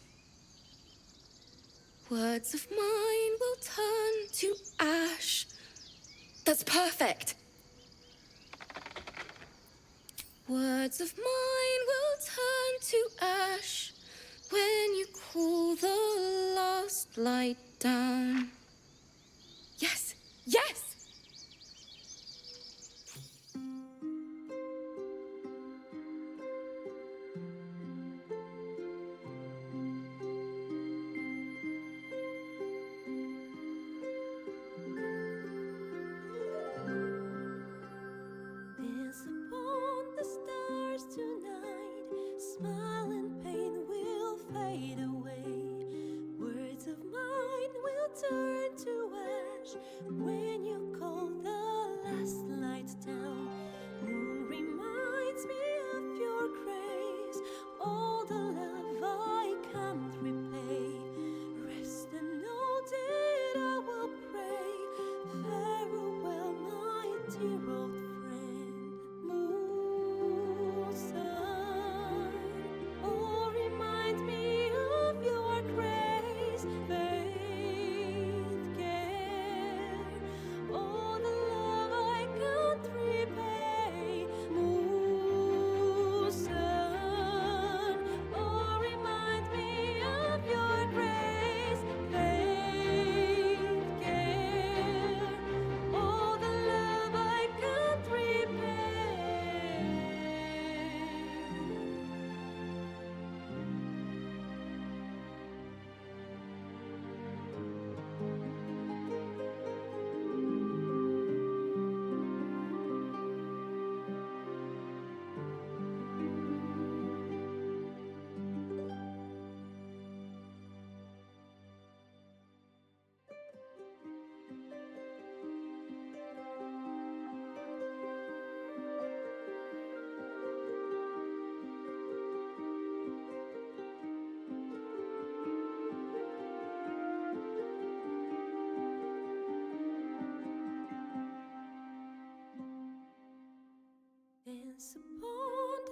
Words of mine will turn to ash. That's perfect. Words of mine will turn to ash when you cool the last light down. Yes, yes! Dance upon the stars tonight. Smile and pain will fade away. Words of mine will turn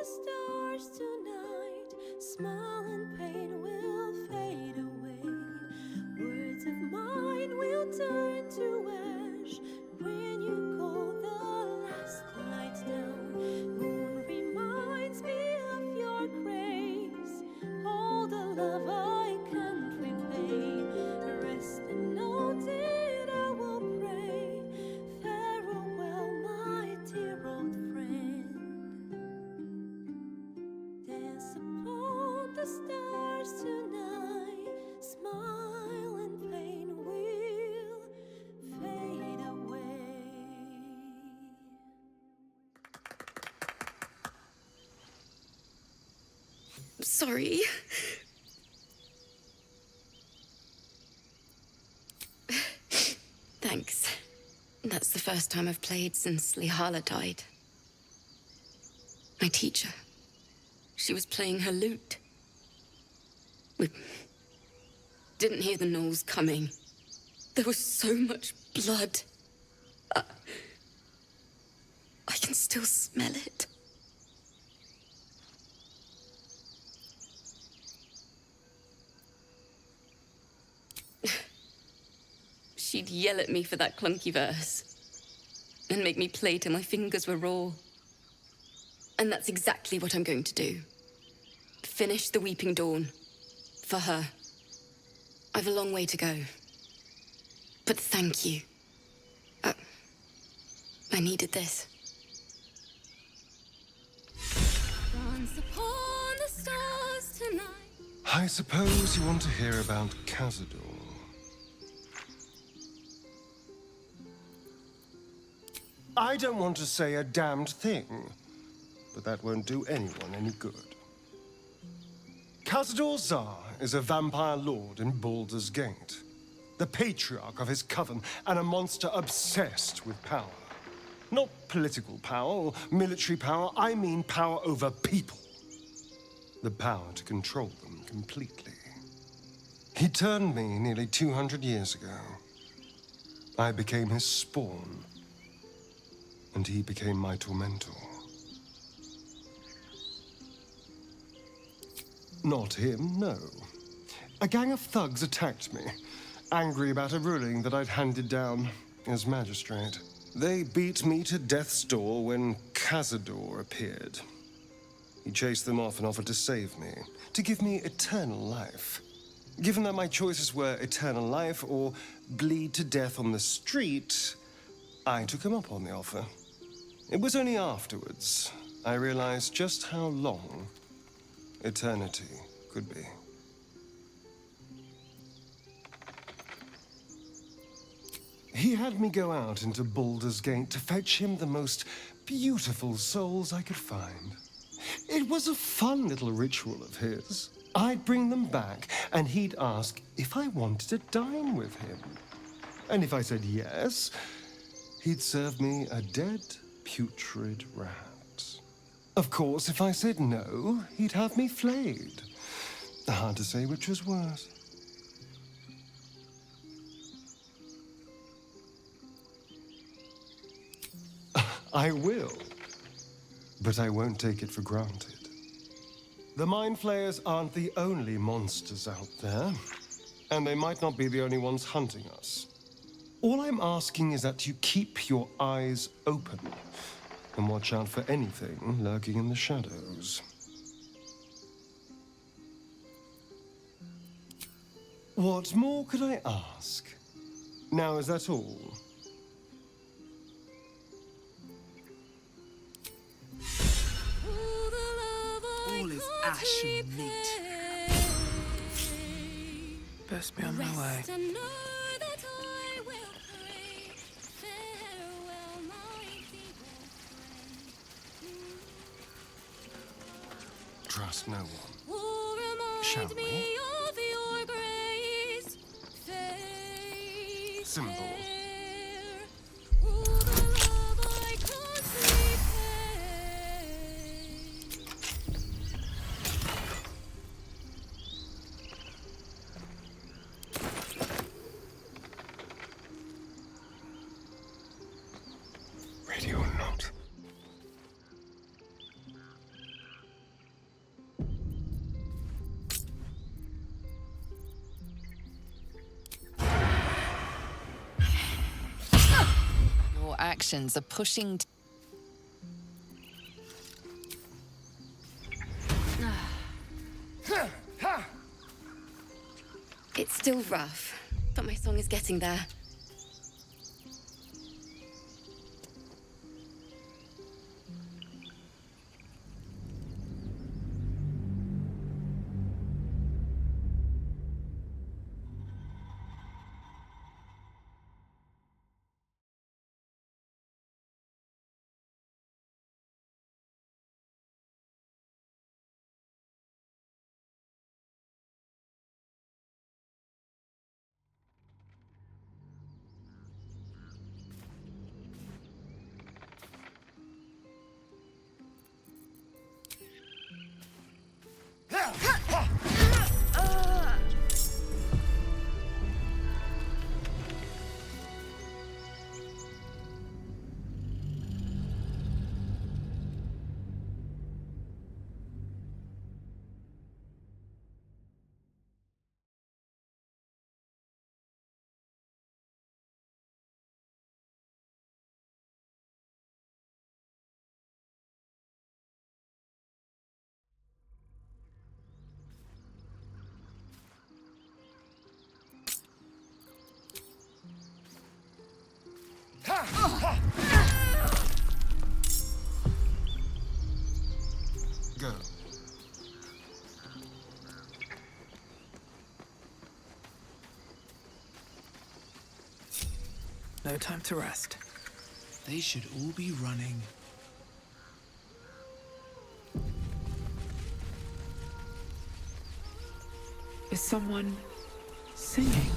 stars tonight. Smile and pain will fade away. Words of mine will turn to ash when you call the last lights down. Moon reminds me of your grace. All the love I can't repay. Rest and note it, I will pray. Farewell, my dear old friend. Dance upon the stars tonight. Smile and pain will fade away. Sorry. Thanks. That's the first time I've played since Lihala died. My teacher. She was playing her lute. We didn't hear the gnolls coming. There was so much blood. I can still smell it. She'd yell at me for that clunky verse and make me play till my fingers were raw. And that's exactly what I'm going to do. Finish the Weeping Dawn. For her. I've a long way to go. But thank you. I needed this. Dance upon the stars tonight. I suppose you want to hear about Cazador. I don't want to say a damned thing, but that won't do anyone any good. Cazador Zar is a vampire lord in Baldur's Gate, the patriarch of his coven, and a monster obsessed with power. Not political power or military power, I mean power over people. The power to control them completely. He turned me nearly 200 years ago. I became his spawn, and he became my tormentor. Not him, no. A gang of thugs attacked me, angry about a ruling that I'd handed down as magistrate. They beat me to death's door when Cazador appeared. He chased them off and offered to save me, to give me eternal life. Given that my choices were eternal life or bleed to death on the street, I took him up on the offer. It was only afterwards I realized just how long eternity could be. He had me go out into Baldur's Gate to fetch him the most beautiful souls I could find. It was a fun little ritual of his. I'd bring them back, and he'd ask if I wanted to dine with him. And if I said yes, he'd serve me a dead, putrid rat. Of course, if I said no, he'd have me flayed. Hard to say which was worse. I will, but I won't take it for granted. The Mind Flayers aren't the only monsters out there, and they might not be the only ones hunting us. All I'm asking is that you keep your eyes open and watch out for anything lurking in the shadows. What more could I ask? Now, is that all? All is ash and meat. Best be on my way. Trust no one. Shall we? Symbol. Radio or not. actions are pushing... It's still rough, but my song is getting there. Go. No time to rest. They should all be running. Is someone singing?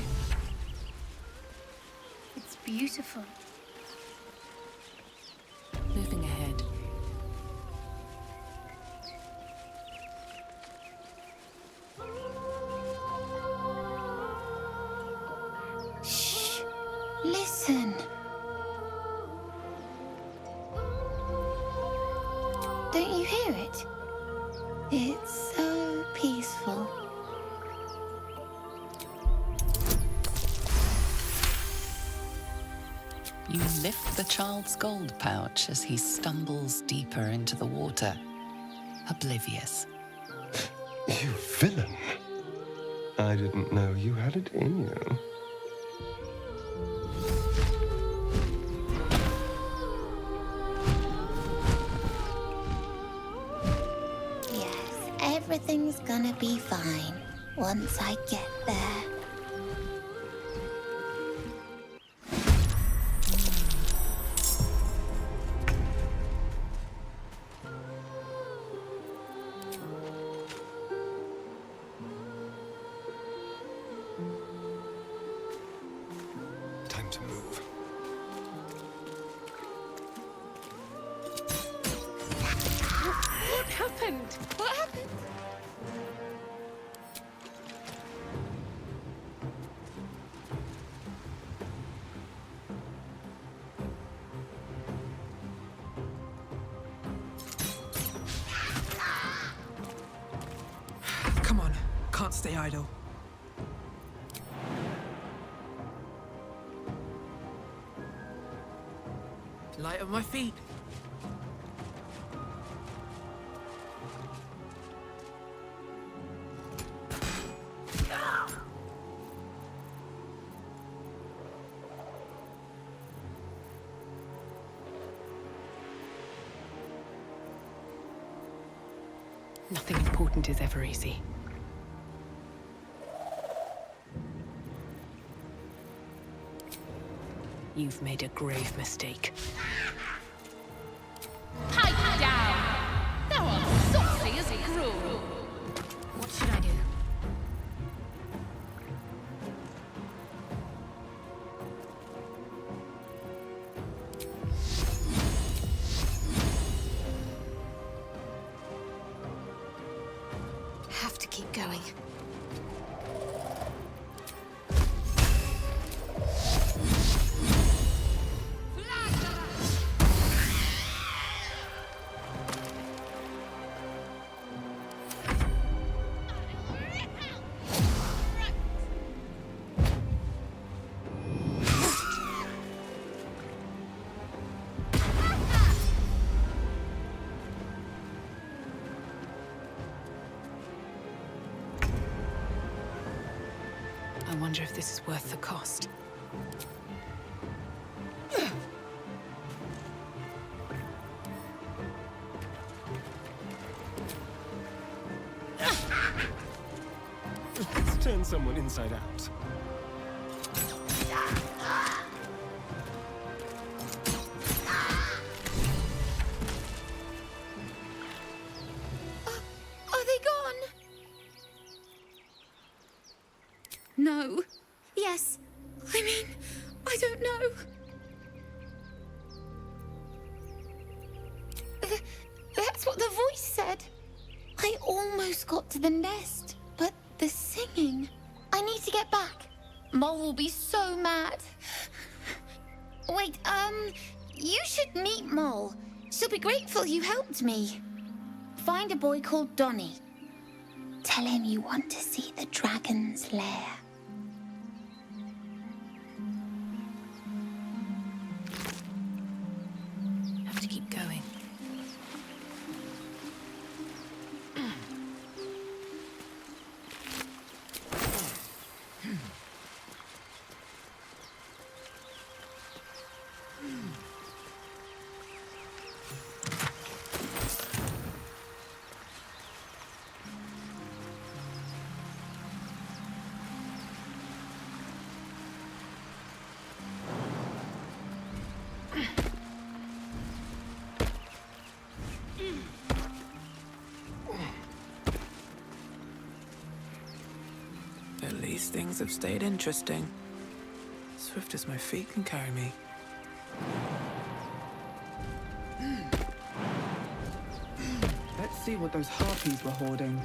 It's beautiful. Moving ahead. Shh. Listen. Don't you hear it? It's so peaceful. You lift the child's gold pouch as he stumbles deeper into the water, oblivious. You villain. I didn't know you had it in you. Yes, everything's gonna be fine once I get there. Time to move. What happened? What happened? Come on, can't stay idle. Light on my feet. Nothing important is ever easy. You've made a grave mistake. Pipe down! Thou art saucy as a gruel. What should I do? Have to keep going. wonder if this is worth the cost. Let's turn someone inside out. Are they gone? No. Yes. I mean, I don't know. That's what the voice said. I almost got to the nest, but the singing. I need to get back. Mole will be so mad. Wait, you should meet Mole. She'll be grateful you helped me. Find a boy called Donny. Tell him you want to see the dragon's lair. Have to keep going. At least things have stayed interesting. Swift as my feet can carry me. Let's see what those harpies were hoarding.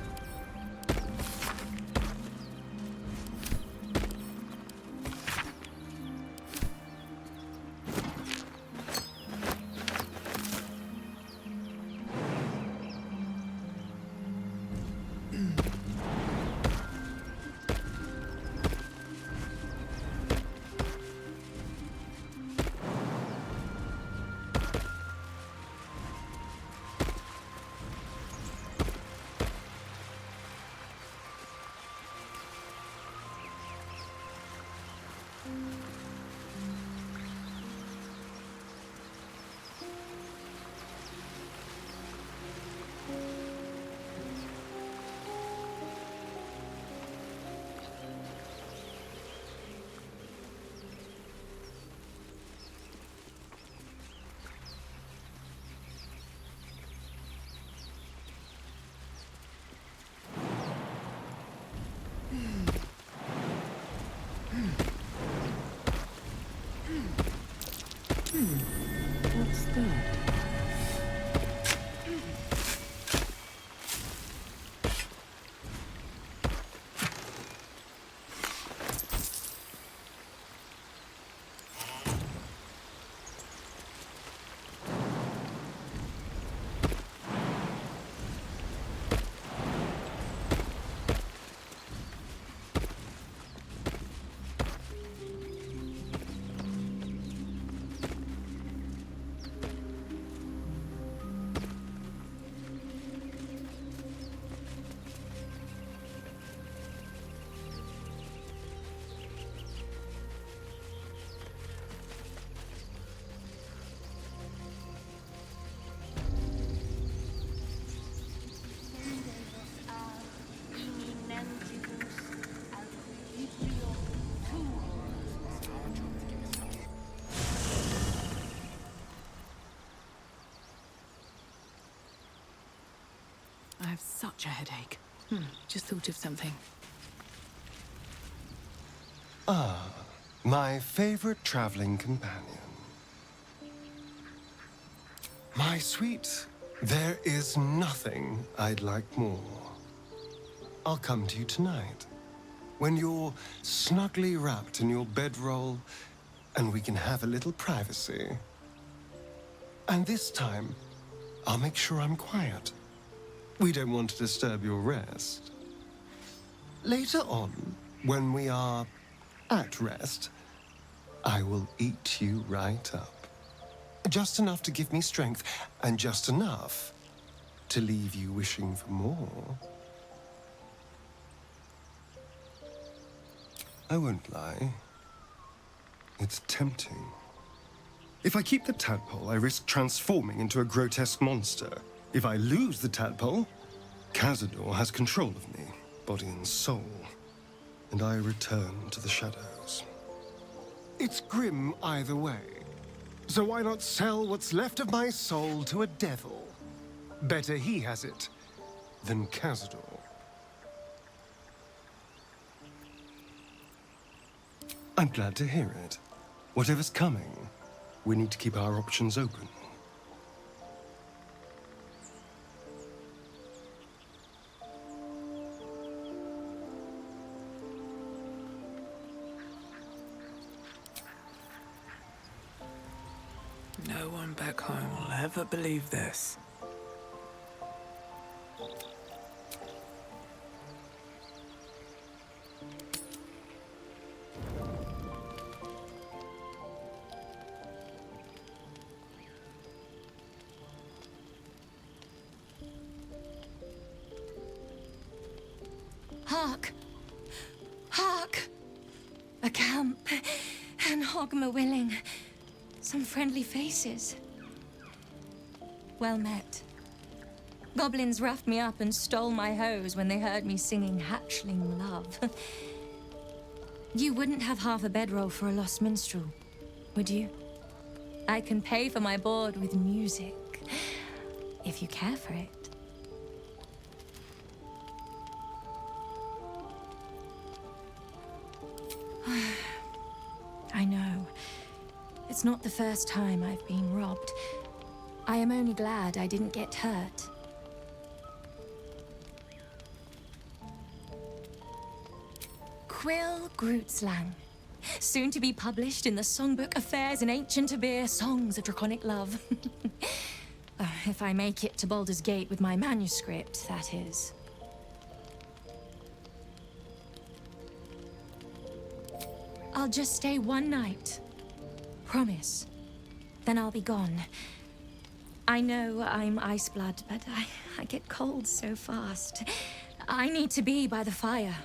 What's that? I have such a headache. Just thought of something. Ah, my favorite traveling companion. My sweet, there is nothing I'd like more. I'll come to you tonight, when you're snugly wrapped in your bedroll, and we can have a little privacy. And this time, I'll make sure I'm quiet. We don't want to disturb your rest. Later on, when we are at rest, I will eat you right up. Just enough to give me strength, and just enough to leave you wishing for more. I won't lie. It's tempting. If I keep the tadpole, I risk transforming into a grotesque monster. If I lose the tadpole, Cazador has control of me, body and soul, and I return to the shadows. It's grim either way. So why not sell what's left of my soul to a devil? Better he has it than Cazador. I'm glad to hear it. Whatever's coming, we need to keep our options open. No one back home will ever believe this. Hark! Hark! A camp, and Hogma willing. Some friendly faces. Well met. Goblins roughed me up and stole my hose when they heard me singing hatchling love. You wouldn't have half a bedroll for a lost minstrel, would you? I can pay for my board with music, if you care for it. I know. It's not the first time I've been robbed. I am only glad I didn't get hurt. Quill Grootslang. Soon to be published in the songbook Affairs in Ancient Abir, Songs of Draconic Love. If I make it to Baldur's Gate with my manuscript, that is. I'll just stay one night. Promise. Then I'll be gone. I know I'm ice blood, but I get cold so fast. I need to be by the fire.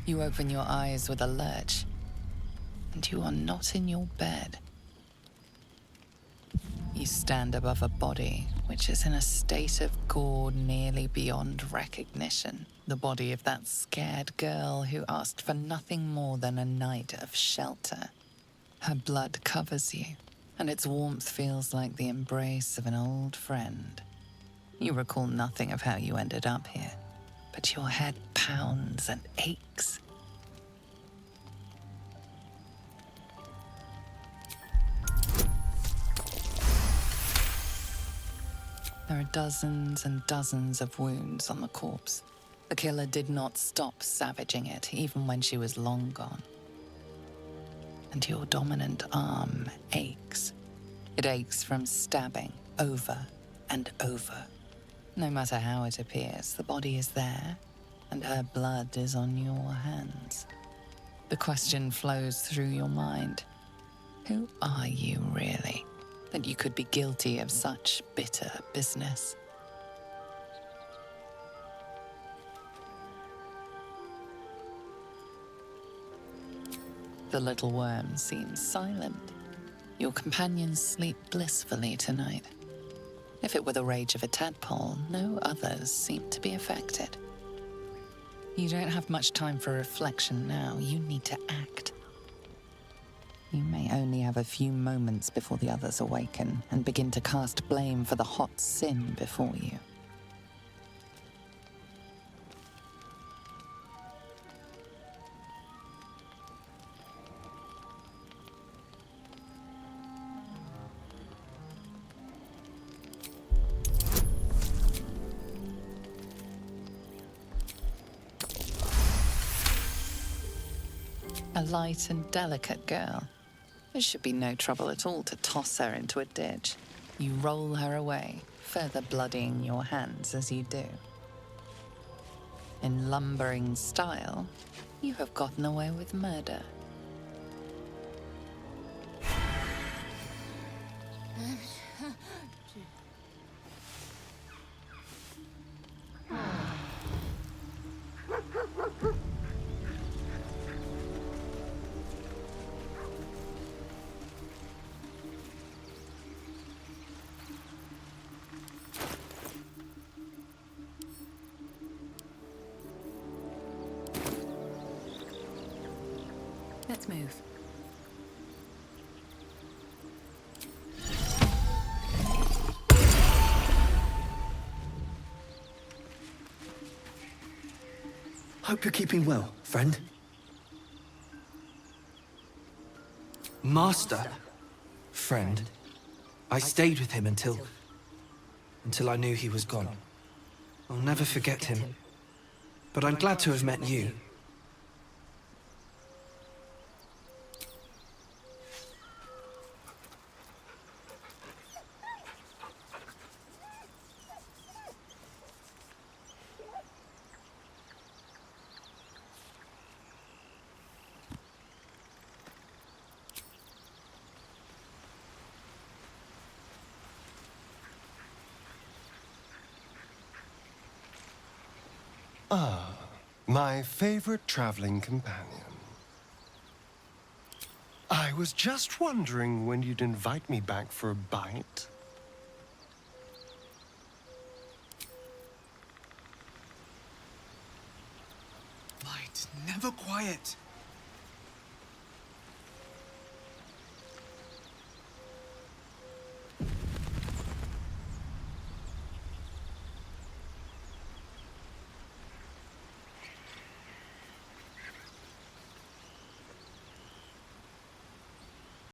You open your eyes with a lurch, and you are not in your bed. You stand above a body which is in a state of gore nearly beyond recognition. The body of that scared girl who asked for nothing more than a night of shelter. Her blood covers you, and its warmth feels like the embrace of an old friend. You recall nothing of how you ended up here, but your head pounds and aches. There are dozens and dozens of wounds on the corpse. The killer did not stop savaging it, even when she was long gone. And your dominant arm aches. It aches from stabbing over and over. No matter how it appears, the body is there, and her blood is on your hands. The question flows through your mind. Who are you, really, that you could be guilty of such bitter business? The little worm seems silent. Your companions sleep blissfully tonight. If it were the rage of a tadpole, no others seem to be affected. You don't have much time for reflection now. You need to act. You may only have a few moments before the others awaken and begin to cast blame for the hot sin before you. A light and delicate girl. There should be no trouble at all to toss her into a ditch. You roll her away, further bloodying your hands as you do. In lumbering style, you have gotten away with murder. Let's move. Hope you're keeping well, friend. Master? Friend. I stayed with him until I knew he was gone. I'll never forget him. But I'm glad to have met you. Ah, my favorite traveling companion. I was just wondering when you'd invite me back for a bite. Light, never quiet.